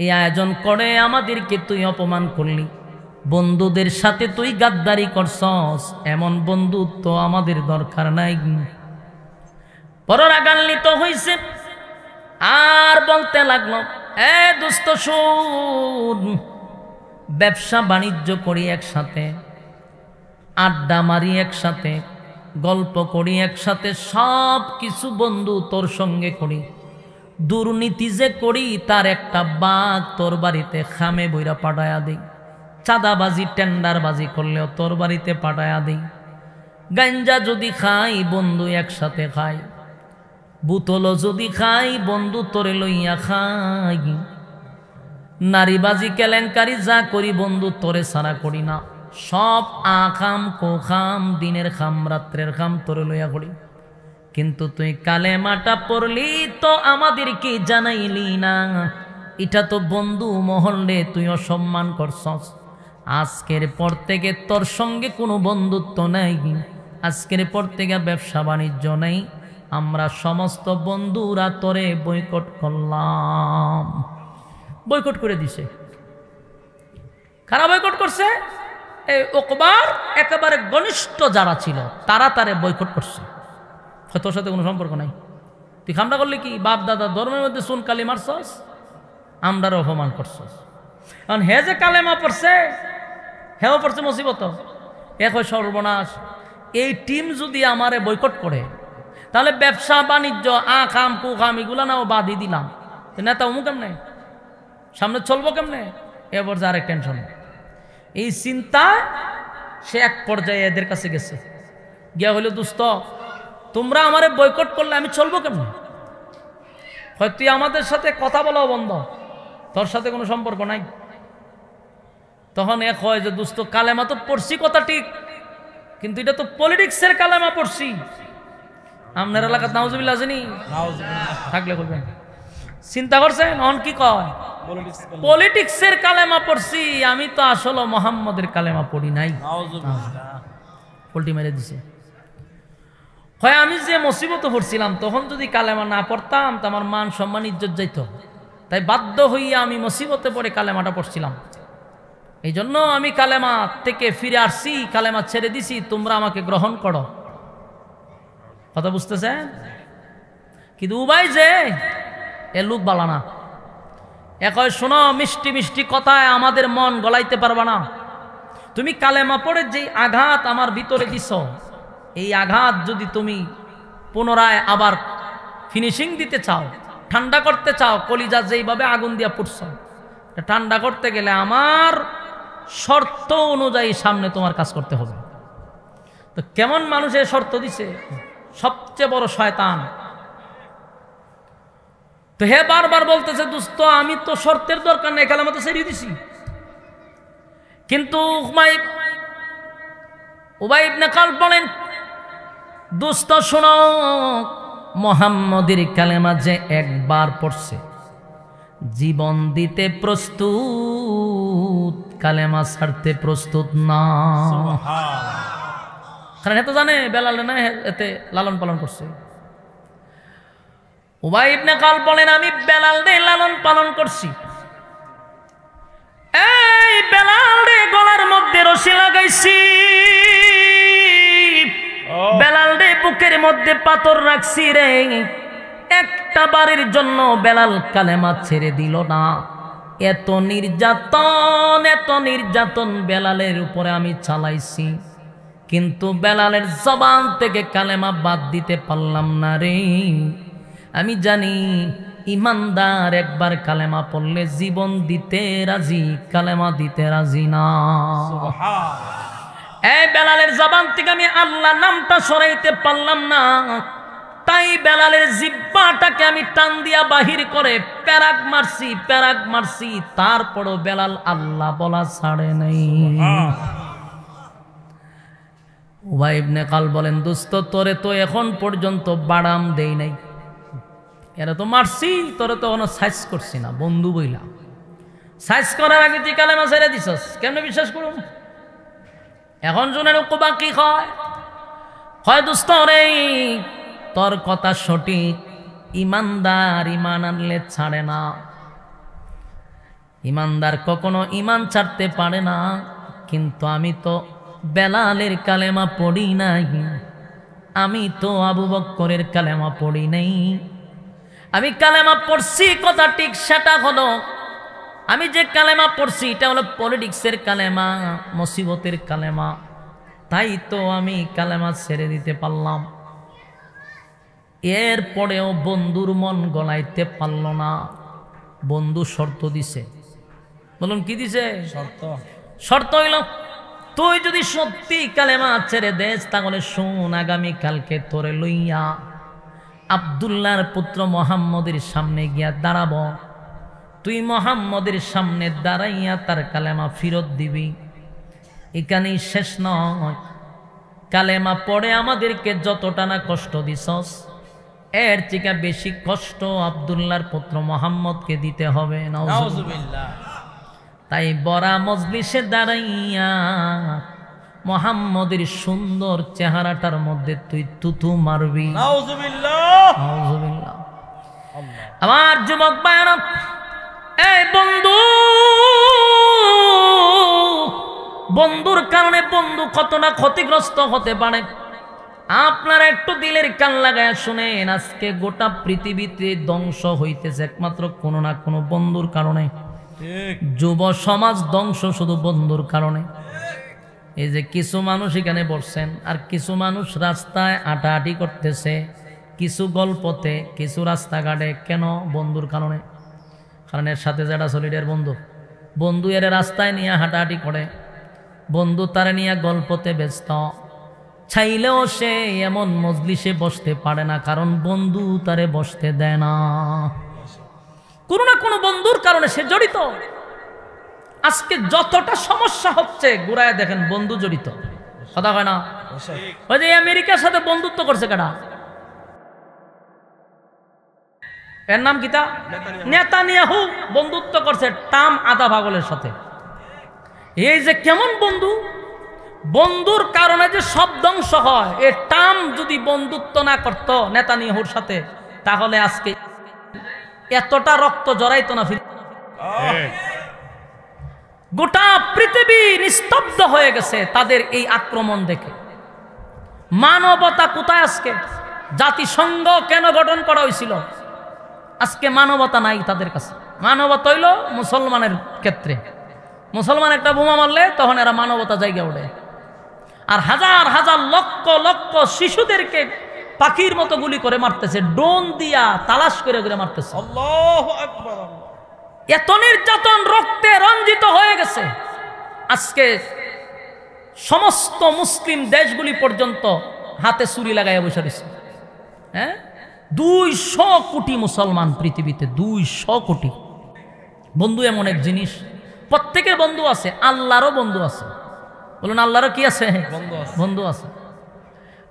এই আয়োজন করে আমাদেরকে তুই অপমান করলি, বন্ধুদের সাথে তুই গাদ্দারি করছস, এমন বন্ধুত্ব আমাদের দরকার নাই। বড় রাগান্বিত হইছে, আর বলতে লাগলো, এ দোস্ত শুন, ব্যবসা বাণিজ্য করি একসাথে, আড্ডা মারি একসাথে, গল্প করি একসাথে, সব কিছু বন্ধু তোর সঙ্গে করি, দুর্নীতি যে করি তার একটা বাঘ তোর বাড়িতে খামে বইরা পাঠায়া দিই, চাঁদাবাজি টেন্ডারবাজি করলেও তোর বাড়িতে পাঠায়া দিই, গাঞ্জা যদি খাই বন্ধু একসাথে খাই, বুতলও যদি খাই বন্ধু তোরে লইয়া খাই, নারীবাজি কেলেঙ্কারি যা করি বন্ধু তোরে ছাড়া করি না, সব আখাম কোখাম, দিনের খাম রাত্রের খাম তোরে লইয়া করি। কিন্তু তুই কালেমাটা পড়লি তো আমাদেরকে জানাইলি না, এটা তো বন্ধু মহল্লে তুই অসম্মান করছস। আজকের পর থেকে তোর সঙ্গে কোনো বন্ধুত্ব নাই, আজকের পর থেকে ব্যবসা বাণিজ্য নেই, আমরা সমস্ত বন্ধুরা তোরে বয়কট করলাম। বয়কট করে দিছে। কারা বয়কট করছে? এই উকবার একেবারে ঘনিষ্ঠ যারা ছিল তারা তারে বয়কট করছে। তোর সাথে কোনো সম্পর্ক নাই। তুই খামটা করলি কি? বাপ দাদা ধর্মের মধ্যে সুন কালি মারছস, আমরার অপমান করছস। কারণ হে যে কালেমা পড়ছে, হেও পড়ছে মুসিবত, এক হয় সর্বনাশ। এই টিম যদি আমারে বয়কট করে তাহলে ব্যবসা বাণিজ্য আকাম কুকাম এগুলা নাও বাদই দিলাম, নেতা অমুক কেমনে, সামনে চলবো কেমনে, এবার যে আরেক টেনশন। এই চিন্তা সে এক পর্যায়ে এদের কাছে গেছে, গিয়া হইল দোস্ত তোমরা আমারে বয়কট করলে আমি চলবো কেমনে? হয় তুই আমাদের সাথে কথা বলাও বন্ধ, তোর সাথে কোনো সম্পর্ক নাই। তখন এক হয় যে দোস্ত কালেমা তো পড়ছি কথা ঠিক, কিন্তু এটা তো পলিটিক্সের কালেমা পড়ছি। আপনার এলাকার নাউজুবিল্লাহ আছেনি? থাকলে বলবেন। চিন্তা করছেন অন কি কয়? পলিটিক্সের কালেমা পড়ছি, আমি তো আসলে মোহাম্মদের কালেমা পড়ি নাই। পোল্টি মেরে দিছে। হয় আমি যে মুসিবত পড়ছিলাম তখন যদি কালেমা না পড়তাম তো আমার মান সম্মান ইজ্জত যাইত, তাই বাধ্য হইয়া আমি মুসিবতে পড়ে কালেমাটা পড়ছিলাম। এই জন্য আমি কালেমা থেকে ফিরে আসছি, কালেমা ছেড়ে দিছি, তোমরা আমাকে গ্রহণ করো। কথা বুঝতেছেন? কিন্তু উবাই যে এ লোক বালা না। একই শোনো, মিষ্টি মিষ্টি কথায় আমাদের মন গলাইতে পারবা না। তুমি কালেমা পড়ে যে আঘাত আমার ভিতরে দিছ, এই আঘাত যদি তুমি পুনরায় আবার ফিনিশিং দিতে চাও, ঠান্ডা করতে চাও, কলিজা যেইভাবে আগুন দিয়া পুড়ছ, ঠান্ডা করতে গেলে আমার শর্ত অনুযায়ী সামনে তোমার কাজ করতে হবে। তো কেমন মানুষের শর্ত দিছে? সবচেয়ে বড় শয়তান। তো হে বারবার বলতেছে দোস্ত আমি তো শর্তের দরকার নেই, কালেমা তো ছেড়ে দিছি। কিন্তু উবাই ইবনে খালদ বলেন দোস্ত শোনো, মুহাম্মদের কালেমা যে একবার পড়ছে জীবন দিতে প্রস্তুত, কালেমা ছাড়তে প্রস্তুত না। কারণ এত জানে বেলাল না এতে লালন পালন করছে। উবাই ইবনে খালদ বলেন আমি বেলাল রে লালন পালন করছি। এই বেলাল রে গলার মধ্যে রশি লাগাইছি, বেলাল রে বুকের মধ্যে পাথর রাখছি রে। একটা বারের জন্য বেলাল কালেমা ছেড়ে দিল না। এত নির্যাতন বেলালের উপরে আমি চালাইছি, কিন্তু বেলালের জবান থেকে কালেমা বাদ দিতে পারলাম না রে। আমি জানি ইমানদার একবার কালেমা পড়লে জীবন দিতে রাজি, কালেমা দিতে রাজি না। এই বেলালের জবান থেকে আমি আল্লাহ নামটা সরাইতে পারলাম না, তাই বেলালের জিহ্বাটাকে আমি টান দিয়া বাহির করে প্যারাক মারছি, তারপরও বেলাল আল্লাহ বলা ছাড়ে নাই। উবাই ইবনে খালদ বলেন দোস্ত তোরে তো এখন পর্যন্ত বাড়াম দেই নাই, এরা তো মারছি, তোরে তো কোনো সাইজ করছি না বন্ধু বইলা। সাইজ করার আগে তুই কালেমা ছেড়ে দিছস, কেমনে বিশ্বাস করুন? এখন জনের উকবা কি হয় দোস্ত রে তোর কথা সঠিক, ইমানদার ইমান আনলে ছাড়ে না, ইমানদার কখনো ইমান ছাড়তে পারে না। কিন্তু আমি তো বেলালের কালেমা পড়ি নাই, আমি তো আবু বকরের কালেমা পড়ি নাই। আমি কালেমা পড়ছি কথা ঠিক, সেটা হলো আমি যে কালেমা পড়ছি এটা হলো পলিটিক্সের কালেমা, মুসিবতের কালেমা, তাই তো আমি কালেমা ছেড়ে দিতে পারলাম। এরপরেও বন্ধুর মন গলাইতে পারল না। বন্ধু শর্ত দিছে। বলুন কি দিছে? শর্ত হইল তুই যদি সত্যি কালেমা ছেড়ে দেস তাহলে শোন, আগামী কালকে তোরে লইয়া আব্দুল্লাহর পুত্র মুহাম্মদের সামনে গিয়া দাঁড়াবো। তুই মুহাম্মদের সামনে দাঁড়াইয়া তার কালেমা ফেরত দিবি। এখানেই শেষ নয়, কালেমা পড়ে আমাদেরকে যতটা না কষ্ট দিছস এর থেকে বেশি কষ্ট আব্দুল্লাহর পুত্র মুহাম্মদকে দিতে হবে। নাউজুবিল্লাহ। তাই বড়া মজলিসে দাঁড়াইয়া মুহাম্মদের সুন্দর চেহারাটার মধ্যে তুই তুতু মারবি। নাউজুবিল্লাহ। নাউজুবিল্লাহ। আল্লাহ। আমার যুবক ভাইরা, এই বন্ধু, বন্ধুর কারণে বন্ধু কতটা ক্ষতিগ্রস্ত হতে পারে আপনারা একটু দিলের কান লাগায় শুনেন। আজকে গোটা পৃথিবীতে ধ্বংস হইতেছে একমাত্র কোনো না কোনো বন্ধুর কারণে। ঠিক। যুব সমাজ ধ্বংস শুধু বন্ধুর কারণে। এই যে কিছু মানুষ এখানে বসছেন, আর কিছু মানুষ রাস্তায় হাঁটাহাঁটি করতেছে, কিছু গল্পতে, কিছু রাস্তাঘাটে। কেন? বন্ধুর কারণে। কারণ এর সাথে যারা সলিডের বন্ধু, বন্ধু এর রাস্তায় নিয়ে হাঁটাহাঁটি করে, বন্ধু তারে নিয়ে গল্পতে ব্যস্ত। চাইলেও সে এমন মজলিসে বসতে পারে না, কারণ বন্ধু তারে বসতে দেয় না। কোনো না কোনো বন্ধুর কারণে সে জড়িত। আজকে যতটা সমস্যা হচ্ছে ঘুরায় দেখেন বন্ধু জড়িত। কথা হয় না? ওই যে আমেরিকার সাথে বন্ধুত্ব করছে কারা? এর নাম কিতা? নেতানিয়াহু বন্ধুত্ব করছে টাম আদা পাগলের সাথে। এই যে কেমন বন্ধু! বন্ধুর কারণে যে সব ধ্বংস হয়। এ টাম যদি বন্ধুত্ব না করত নেতানিয়াহুর সাথে, তাহলে আজকে এতটা রক্ত জড়াইতো না। গোটা পৃথিবী নিস্তব্ধ হয়ে গেছে তাদের এই আক্রমণ দেখে। মানবতা কোথায় আজকে? জাতিসংঘ কেন গঠন করা হয়েছিল? আজকে মানবতা নাই তাদের কাছে। মানবতা হইল মুসলমানের ক্ষেত্রে। মুসলমান একটা বোমা মারলে তখন এরা মানবতা জায়গা ওঠে। আর হাজার হাজার লক্ষ লক্ষ শিশুদেরকে পাখির মতো গুলি করে মারতেছে, ড্রোন দিয়া তালাশ করে করে মারতেছে। আল্লাহু আকবার। এত নির্যাতন রক্তে রঞ্জিত হয়ে গেছে। আজকে সমস্ত মুসলিম দেশগুলি পর্যন্ত হাতে ছুরি লাগাইয়া বসে রয়েছে। হ্যাঁ, 200 কোটি মুসলমান পৃথিবীতে, 200 কোটি। বন্ধু এমন এক জিনিস, প্রত্যেকের বন্ধু আছে, আল্লাহরও বন্ধু আছে। বলুন, আল্লাহরও কি আছে? বন্ধু আছে।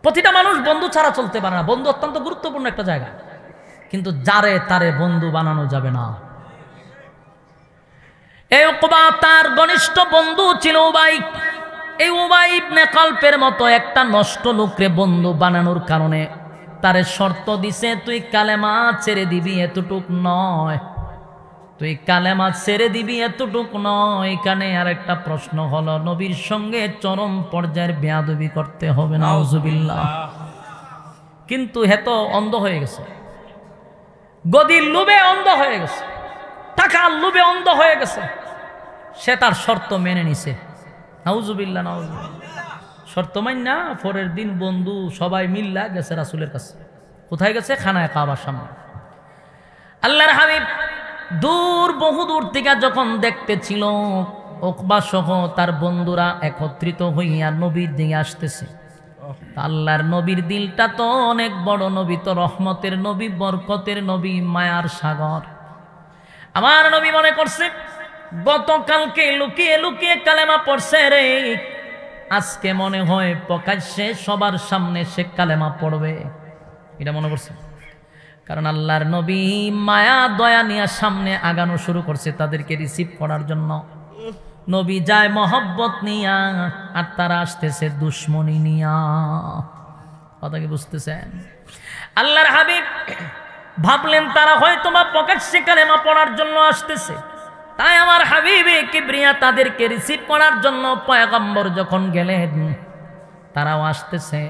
প্রতিটা মানুষ বন্ধু ছাড়া চলতে পারে না। বন্ধু অত্যন্ত গুরুত্বপূর্ণ একটা জায়গা, কিন্তু যারে তারে বন্ধু বানানো যাবে না। এই উকবা তার ঘনিষ্ঠ বন্ধু ছিল উবাই। এই উবাই ইবনে খালফের মতো একটা নষ্ট লোকরে বন্ধু বানানোর কারণে তারে শর্ত দিছে, তুই কালেমা ছেড়ে দিবি, এতটুক নয়। তুই কালেমা ছেড়ে দিবি, এতটুক নয়। এখানে আর একটা প্রশ্ন হলো, নবীর সঙ্গে চরম পর্যায়ের বেয়াদবি করতে হবে। নাউজুবিল্লাহ। কিন্তু হে তো অন্ধ হয়ে গেছে, গদির লোভে অন্ধ হয়ে গেছে, টাকার লোভে অন্ধ হয়ে গেছে। সে তার শর্ত মেনে নিছে। নাউজুবিল্লাহ, নাউজুবিল্লাহ। শর্ত মাইনা পরের দিন বন্ধু সবাই মিল্লা গেছে রাসূলের কাছে। কোথায় গেছে? খানায় কাবার সামনে। আল্লাহর হাবিব দূর, বহু দূর থেকে যখন দেখতেছিল উকবা সহ তার বন্ধুরা একত্রিত হইয়া নবীর দিকে আসতেছে, আল্লাহর নবীর দিলটা তো অনেক বড়। নবী তো রহমতের নবী, বরকতের নবী, মায়ার সাগর। আমার নবী মনে করছে গতকালকে লুকিয়ে লুকিয়ে কালেমা পড়ছে রে, আজকে মনে হয় প্রকাশ্যে সবার সামনে সে কালেমা পড়বে। এটা মনে করছে। কারণ আল্লাহর নবী মায়া দয়া নিয়ে সামনে আগানো শুরু করছে তাদেরকে রিসিভ করার জন্য। নবী যায় মহব্বত নিয়া, আর তারা আসতেছে দুশ্মনী নিয়া। কথা কি বুঝতেছেন? আল্লাহর হাবিব ভাবলেন তারা হয়তো বা প্রকাশ্যে কালেমা পড়ার জন্য আসতেছে, তাই আমার হাবিবে কিবরিয়া তাদেরকে রিসিভ করার জন্য পয়গম্বর যখন গেলেন, তারাও আসতেছে।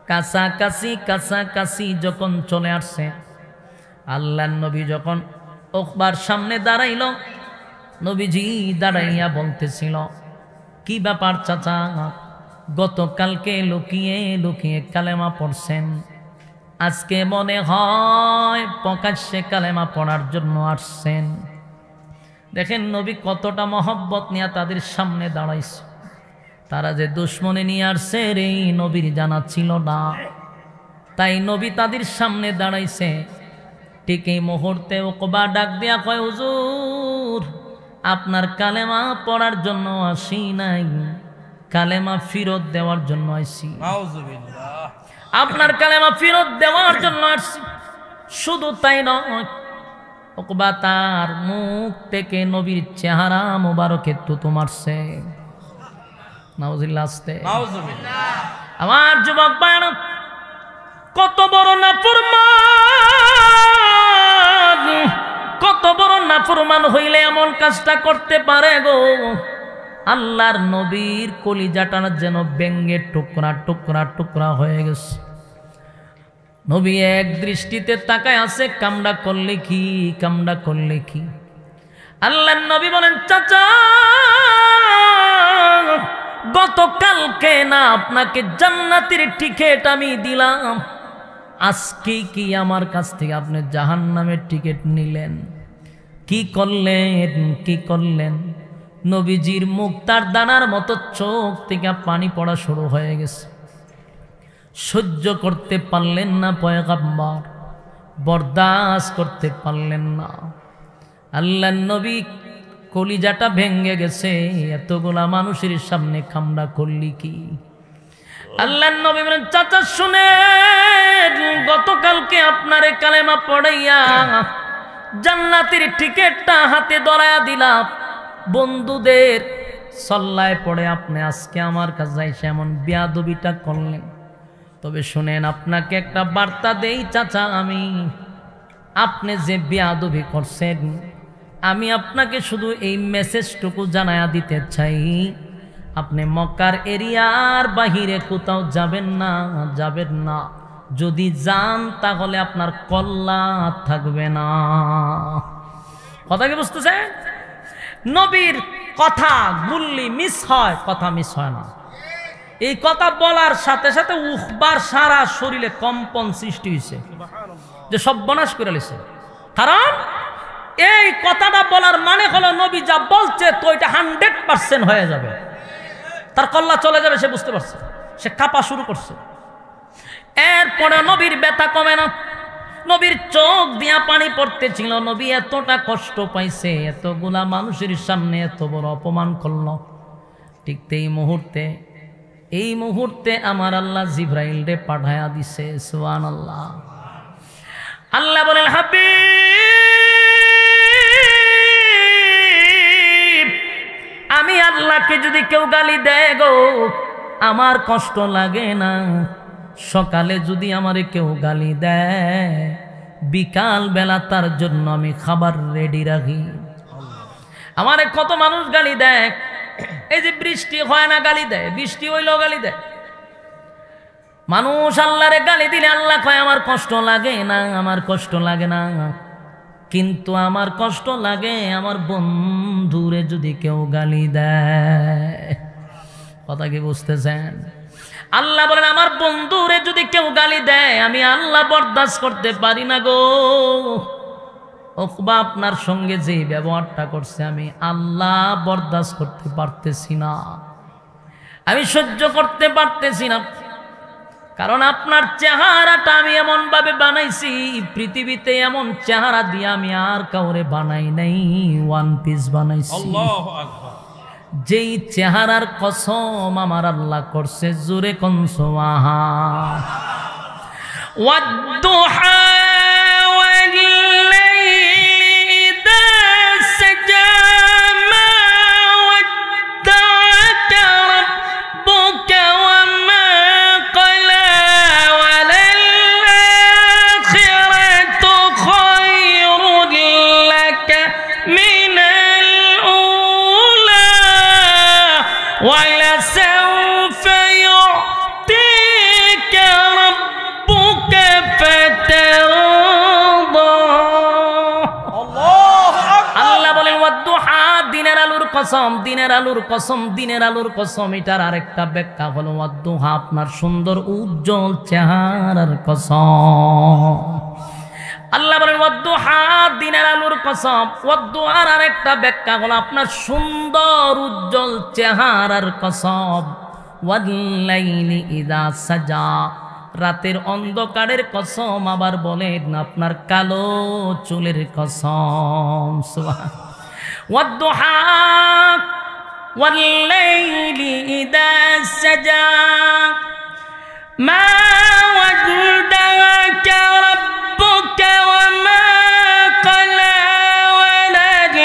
কাছাকাছি কাছাকাছি যখন চলে আসছে, আল্লাহর নবী যখন উকবার সামনে দাঁড়াইল, নবীজি দাঁড়াইয়া বলতেছিল, কি ব্যাপার চাচা, গতকালকে লুকিয়ে লুকিয়ে কালেমা পড়ছেন, আজকে মনে হয় প্রকাশ্যে কালেমা পড়ার জন্য আসছেন। দেখেন নবী কতটা মহব্বত নিয়ে তাদের সামনে দাঁড়াইছে। তারা যে দুশ্মনী নিয়ে আসছে রে নবীর জানা ছিল না, তাই নবী তাদের সামনে দাঁড়াইছে। ঠিক এই মুহূর্তে উকবা ডাক দিয়া কয়, হুজুর আপনার কালেমা পড়ার জন্য আসি নাই, কালেমা ফেরত দেওয়ার জন্য আসি। আপনার কালেমা ফেরত দেওয়ার জন্য আসছি। শুধু তাই নয়, উকবা তার মুখ থেকে নবীর চেহারা মোবারকে থুতু মারছে। নাউজুবিল্লাহ আসতে। নাউজুবিল্লাহ। আমার যুবক ভাইরা, কত বড় নাফরমান, কত বড় নাফরমান হইলে এমন কাজটা করতে পারে গো। আল্লাহর নবীর কলিজাটা যেন ব্যঙ্গে টুকরা টুকরা টুকরা হয়ে গেছে। নবী এক দৃষ্টিতে তাকায় আছে, কামড়া করলে কি, কামড়া করলে কি। আল্লাহর নবী বলেন, চাচা গতকালকে না আপনাকে জান্নাতের টিকিট আমি দিলাম, আজকে কি আমার কাছ থেকে আপনি জাহান্নামের টিকিট নিলেন? কি করলেন, কি করলেন? নবীজির মুক্তার দানার মতো চোখ থেকে পানি পড়া শুরু হয়ে গেছে। সহ্য করতে পারলেন না পয়গম্বর, বরদাস্ত করতে পারলেন না। আল্লাহর নবী কলিজাটা ভেঙ্গে গেছে, এতগুলা মানুষের সামনে কামড়া করলি কি? আল্লাহর নবী বলেন, চাচা শুনেন, গতকালকে আপনারে কালেমা পড়াইয়া জান্নাতের টিকিটটা হাতে ধরায়া দিলাম, বন্ধুদের সল্লায় পড়ে আপনি আজকে আমার কাছে এসে এমন বেয়াদবিটা করলেন। তবে শুনেন, আপনাকে একটা বার্তা দেই চাচা, আমি আপনি যে বেয়াদবি করছেন, আমি আপনাকে শুধু এই মেসেজটুকু জানায়া দিতে চাই, আপনি মক্কার এরিয়ার বাহিরে কোথাও যাবেন না, যাবেন না। যদি যান তাহলে আপনার কল্লা থাকবে না। কথা কি বুঝতেছেন? নবীর কথা গুল্লি মিস হয়, কথা মিস হয় না। এই কথা বলার সাথে সাথে উখবার সারা শরীরে কম্পন সৃষ্টি হয়েছে, যে সর্বনাশ করে লেছে। কারণ এই কথাটা বলার মানে হলো নবী যা বলছে তো এটা 100% হয়ে যাবে, তার কল্লা চলে যাবে, সে বুঝতে পারছে, সে কাঁপা শুরু করছে। এরপরে নবীর ব্যথা কমে না, নবীর চোখ দিয়া পানি পড়তেছিল। নবী এতটা কষ্ট পাইছে, এতগুলা মানুষের সামনে এত বড় অপমান করল। ঠিক এই মুহূর্তে আমার আল্লাহ জিব্রাইল রে পাঠায়া দিছে। সুবহানাল্লাহ। আল্লাহ বলেন, হাবিব, আমি আল্লাহকে যদি কেউ গালি দেয় গো, আমার কষ্ট লাগে না। সকালে যদি আমারে কেউ গালি দেয়, বিকাল বেলা তার জন্য আমি খাবার রেডি রাখি। আমারে কত মানুষ গালি দেয়, এই যে বৃষ্টি হয় না গালি দেয়, বৃষ্টি হইলেও গালি দেয়। মানুষ আল্লাহরে গালি দিলে আল্লাহ কয় আমার কষ্ট লাগে না, আমার কষ্ট লাগে না। কিন্তু আমার কষ্ট লাগে আমার বন্ধুরে যদি কেউ গালি দেয়। কথা কি বুঝতেছেন? আল্লাহ বলেন, আমার বন্ধুরে যদি কেউ গালি দেয়, আমি আল্লাহ বরদাস্ত করতে পারি না গো। ওকবা আপনার সঙ্গে যে ব্যবহারটা করছে, আমি আল্লাহ বরদাস্ত করতে পারতেছি না, আমি সহ্য করতে পারতেছি না। কারণ আপনার চেহারাটা আমি এমন ভাবে বানাইছি, পৃথিবীতে এমন চেহারা দিয়ে আমি আর কাউরে বানাই নাই, ওয়ান পিস বানাইছি। আল্লাহু আকবার। যেই চেহারার কসম আমার আল্লাহ করছে, জোরে কোন সুবহান। ওয়াদ-দুহা ওয়াল-লাইলি ইযা সাজা মা ওয়াদ্দা'কা রাব্বুকা ওয়া মা ক্বালা ওয়াল-আখিরাতু খায়রুল লাকা মিনাল উলা ولسوف يعطيك ربك فترضى। আল্লাহ বলেন, ওয়াদ-দুহা, দিনের আলোর কসম, দিনের আলোর কসম, দিনের আলোর কসম। এটার আরেকটা ব্যাখ্যা হলো ওয়াদ-দুহা আপনার সুন্দর উজ্জ্বল চেহারার কসম। আল্লাহ বলেন, ওয়াদ-দুহা, দিনের আলোর কসম। ওয়াদ-দুহার আরেকটা ব্যাখ্যা হলো আপনার সুন্দর উজ্জ্বল চেহারার কসম। ওয়াল-লাইলি ইযা সাজা, রাতের অন্ধকারের কসম। আবার বলেন আপনার কালো চুলের কসম। সুবহান। ওয়াদ-দুহা ওয়াল-লাইলি ইযা সাজা মা ওয়াদ্দা'কা ربك وما قلى وللآخرة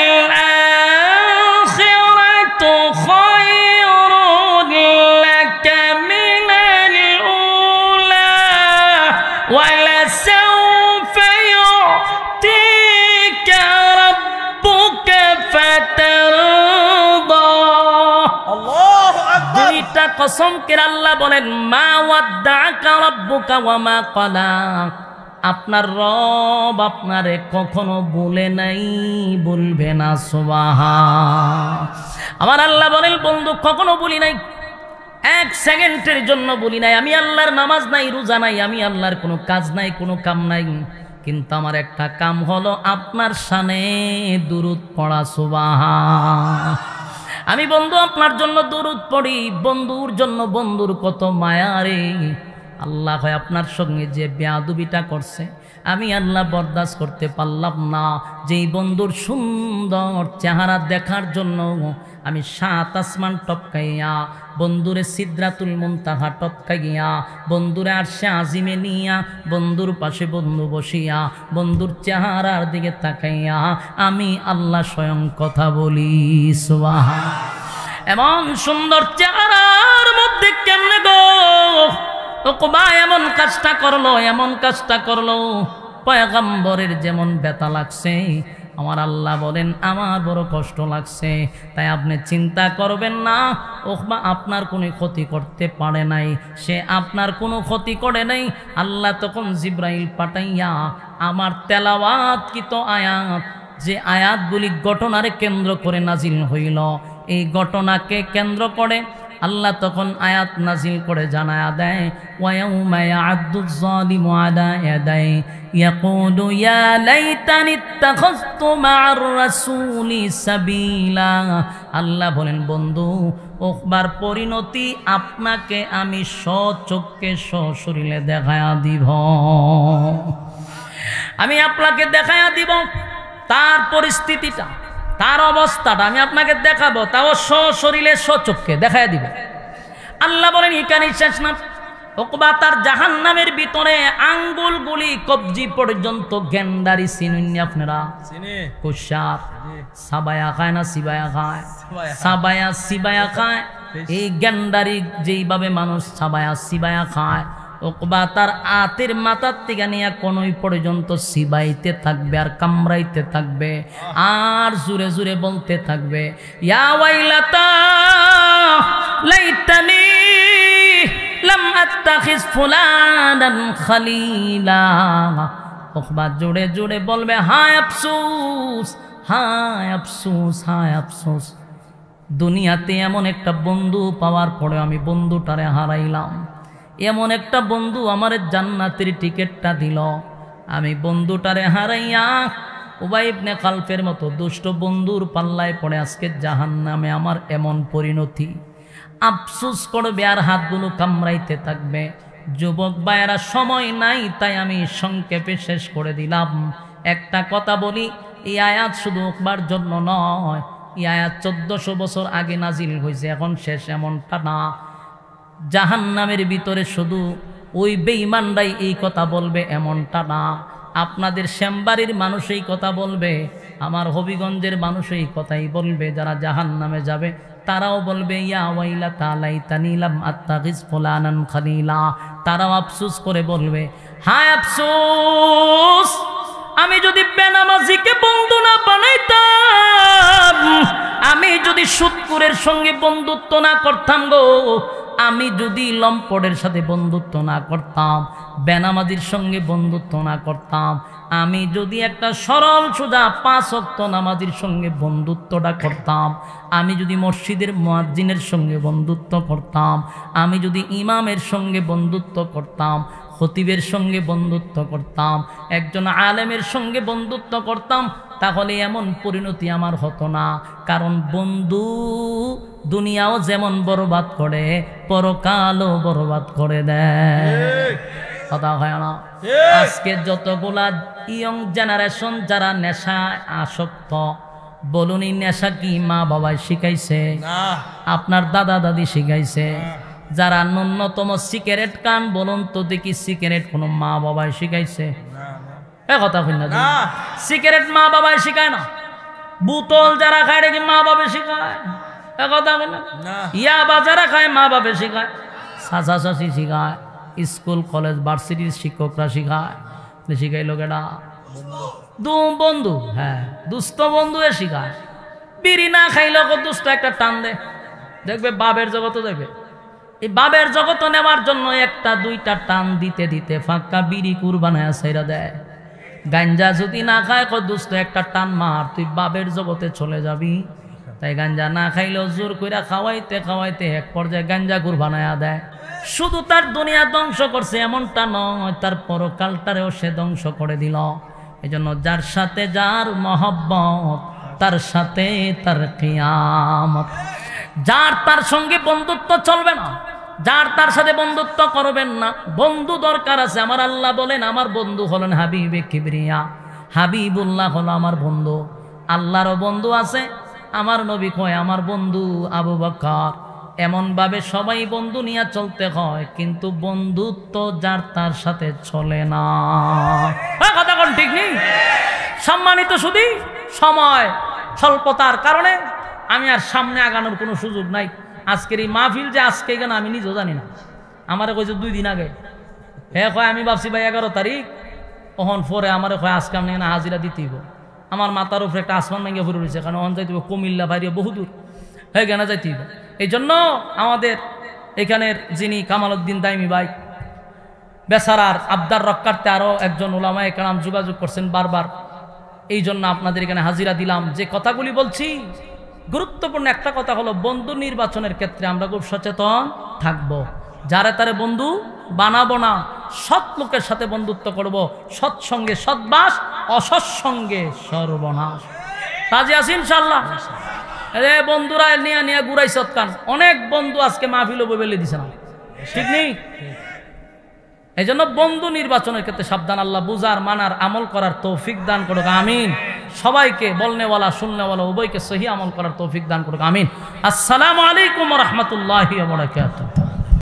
خير কসম করে আল্লাহ বলেন মা ওয়াদ্দাআকা রাব্বুকা ওয়া মা ক্বালা, আপনার রব আপনারে কখনো বলে নাই, বলবে না। সুবহান। আমার আল্লাহ বলেন বন্ধু কখনো বলি নাই, এক সেকেন্ডের জন্য বলি নাই। আমি আল্লাহর নামাজ নাই, রোজা নাই, আমি আল্লাহর কোনো কাজ নাই, কোনো কাম নাই, কিন্তু আমার একটা কাম হলো আপনার শানে দুরূদ পড়া। সুবহান। আমি বন্ধু আপনার জন্য দুরূদ পড়ি, বন্ধুর জন্য বন্ধুর কত মায়া রে। আল্লাহ হয় আপনার সঙ্গে যে বেয়াদবিটা করছে, আমি আল্লাহ বরদাস্ত করতে পারলাম না। যেই বন্ধুর সুন্দর চেহারা দেখার জন্য আমি 7 আসমান টপকাইয়া, বন্ধুরে সিদরাতুল মুনতাহা টপকাইয়া, বন্ধুরে আরশে আজিমে নিয়া, বন্ধুর পাশে বন্ধু বসিয়া, বন্ধুর চেহারার দিকে তাকাইয়া আমি আল্লাহ স্বয়ং কথা বলি। সুবহান। এমন সুন্দর চেহারার মধ্যে কেমনে গো উকবা এমন কাজটা করলো, এমন কাজটা করলো, পয়গম্বরের যেমন ব্যথা লাগছে, আমার আল্লাহ বলেন আমার বড় কষ্ট লাগছে। তাই আপনি চিন্তা করবেন না, উকবা আপনার কোনো ক্ষতি করতে পারে নাই, সে আপনার কোনো ক্ষতি করে নাই। আল্লাহ তখন জিব্রাইল পাঠাইয়া আমার তেলাওয়াতকৃত আয়াত, যে আয়াতগুলি ঘটনারে কেন্দ্র করে নাজিল হইল, এই ঘটনাকে কেন্দ্র করে আল্লাহ তখন আয়াত নাজিল করে জানায়া দেয় ওয়ায়াউমা ইয়া'আদ্দুয যালিমু আলা ইয়াদাই ইয়াকুলু ইয়া লাইতানি ইত্তাখাযতু মা'আর রাসূলি সাবিলা। আল্লাহ বলেন বন্ধু উকবার পরিণতি আপনাকে আমি স্বচক্ষে সশরীরে দেখায়া দিব, আমি আপনাকে দেখায়া দিব তার পরিস্থিতিটা, তার অবস্থাটা আমি আপনাকে দেখাবো, তাও সশরীরে সচক্ষে দেখায় দিব। আল্লাহ বলেন এখানেই শেষ না, উকবা তার জাহান্নামের ভিতরে আঙ্গুলগুলি কবজি পর্যন্ত গেন্ডারি চিনুন আপনারা, কুশার সাবায়া খায় না সিবায়া খায়, সাবায়া সিবায়া খায়, এই গেন্ডারি যেইভাবে মানুষ সাবায়া সিবায়া খায়, উকবা তার আতের মাথার থেকে নিয়ে কোনই পর্যন্ত সিবাইতে থাকবে আর কামড়াইতে থাকবে আর জুরে জুরে বলতে থাকবে ইয়া ওয়াইলাতা লাইতানি লাম আত্তাখিজ ফুলানান খলিলা। উকবা জোরে জোরে বলবে হায় আফসোস, হায় আফসোস, হায় আফসোস, দুনিয়াতে এমন একটা বন্ধু পাওয়ার পরে আমি বন্ধুটারে হারাইলাম, এমন একটা বন্ধু আমার জান্নাতের টিকিটটা দিল, আমি বন্ধুটারে হারাইয়া উবাই ইবনে খালফের মতো দুষ্ট বন্ধুর পাল্লায় পড়ে আজকে জাহান্নামে আমার এমন পরিণতি। আফসোস করবে আর হাতগুলো কামড়াইতে থাকবে। যুবক ভাইয়েরা সময় নাই, তাই আমি সংক্ষেপে শেষ করে দিলাম। একটা কথা বলি, এই আয়াত শুধু উকবার জন্য নয়, এই আয়াত 1400 বছর আগে নাজিল হয়েছে, এখন শেষ এমনটা না। জাহান্নামের ভিতরে শুধু ওই বেঈমানরাই এই কথা বলবে এমনটা না, আপনাদের শ্যামবাড়ির মানুষ এই কথা বলবে, আমার হবিগঞ্জের মানুষ এই কথাই বলবে, যারা জাহান্নামে যাবে তারাও বলবে ইয়া ওয়াইলাতা লাইতানি লাম আত্তাখিজ ফুলানান খলিলা। তারাও আফসোস করে বলবে হায় আফসোস, আমি যদি বেনামাজিকে বন্ধু না বানাইতাম, আমি যদি সুদখোরের সঙ্গে বন্ধুত্ব না করতাম গো, আমি যদি লম্পটের সাথে বন্ধুত্ব না করতাম, বেনামাজির সঙ্গে বন্ধুত্ব না করতাম, আমি যদি একটা সরল সোজা 5 ওয়াক্ত নামাজির সঙ্গে বন্ধুত্বটা করতাম, আমি যদি মসজিদের মুয়াজ্জিনের সঙ্গে বন্ধুত্ব করতাম, আমি যদি ইমামের সঙ্গে বন্ধুত্ব করতাম, খতিবের সঙ্গে বন্ধুত্ব করতাম, একজন আলেমের সঙ্গে বন্ধুত্ব করতাম, তাহলে এমন পরিণতি আমার হতো না। কারণ বন্ধু দুনিয়াও যেমন বরবাদ করে, পরকালও বরবাদ করে দেয়। কথা হয় না? আজকে যতগুলা ইয়ং জেনারেশন যারা নেশায় আসক্ত, বলুন এই নেশা কি মা বাবাই শিখাইছে? আপনার দাদা দাদি শিখাইছে? যারা ন্যূনতম সিগারেট খান, বলুন তো দেখি সিগারেট কোনো মা বাবাই শিখাইছে? কথা কই না, সিগারেট মা বাবাই শিখায় না। বোতল যারা খায় নাকি মা বাবা শিখায়? কথা কই না। ইয়াবা যারা খায় মা বাবা শিখায়, চাচা চাচি শিখায়, স্কুল কলেজ ভার্সিটির শিক্ষকরা শিখায়। শিখাইল কেডা? বন্ধু, হ্যাঁ দুস্থ বন্ধু এ শিখায়। বিড়ি না খাইলে দুস্থ একটা টান দে, দেখবে বাবের জগতে দেখবে এই বাবের জগতে নেওয়ার জন্য একটা দুইটা টান দিতে দিতে ফাঁকা বিড়ি কুরবানায় ছাইরা দেয়। গাঞ্জা যদি না খায় কয় দোস্ত একটা টান মার, তুই বাবের জগতে চলে যাবি। তাই গাঞ্জা না খাইলেও জোর কইরা খাওয়াইতে খাওয়াইতে এক পর্যায়ে গাঞ্জা কুরবানায় দেয়। শুধু তার দুনিয়া ধ্বংস করছে এমনটা নয়, তার পরকালটারেও সে ধ্বংস করে দিল। এজন্য যার সাথে যার মহব্বত তার সাথে তার কিয়ামত। যার তার সঙ্গে বন্ধুত্ব চলবে না, যার তার সাথে বন্ধুত্ব করবেন না। বন্ধু দরকার আছে। আমার আল্লাহ বলেন আমার বন্ধু হলেন হাবিবে কিবরিয়া, হাবিবুল্লাহ হলো আমার বন্ধু। আল্লাহরও বন্ধু আছে। আমার নবী কয় আমার বন্ধু আবু বকর। এমনভাবে সবাই বন্ধু নিয়ে চলতে হয়, কিন্তু বন্ধুত্ব যার তার সাথে চলে না। কথা কোন ঠিক নেই? সম্মানিত শুধু সময় স্বল্পতার কারণে আমি আর সামনে আগানোর কোনো সুযোগ নাই। আজকের এই মাহফিল যে আজকে কেন আমি নিজেও জানি না। আমারে কইছে 2 দিন আগে, হ্যাঁ কয় আমি ভাবছি ভাই 11 তারিখ, ওহন পরে আমারে কয় আজকে আপনি না হাজিরা দিতেইব। আমার মাথার উপরে একটা আসমান ভেঙে ফুরে রয়েছে, কারণ অন যাইতে কুমিল্লা বাইরে বহুদূর, হ্যাঁ কেনা যাইতেইব। এই জন্য আমাদের এখানের যিনি কামালউদ্দিন দাইমি ভাই বেচারার আবদার রক্ষার্থে আরও একজন উলামায়ে কেরাম যোগাযোগ করছেন বারবার। এই জন্য আপনাদের এখানে হাজিরা দিলাম। যে কথাগুলি বলছি গুরুত্বপূর্ণ একটা কথা হলো, বন্ধু নির্বাচনের ক্ষেত্রে আমরা খুব সচেতন থাকব। যারা তারে বন্ধু বানাবো না, সৎ লোকের সাথে বন্ধুত্ব করব। সৎসঙ্গে সৎবাস, অসৎসঙ্গে সর্বনাশ। রাজি আছি ইনশাআল্লাহ? আরে বন্ধুরা নিয়ে নিয়ে ঘুরাই সৎকান, অনেক বন্ধু আজকে মাহফিলও বলে দিছে না, ঠিক নেই? এই জন্য বন্ধু নির্বাচনের ক্ষেত্রে সাবধান। আল্লাহ বুঝার, মানার, আমল করার তৌফিক দান করুক, আমিন। সবাইকে বলনেওয়ালা শুননেওয়ালা উভয়কে সহি আমল করার তৌফিক দান করুক, আমিন। আসসালামু আলাইকুম ওয়া রাহমাতুল্লাহি ওয়া বারাকাতুহু।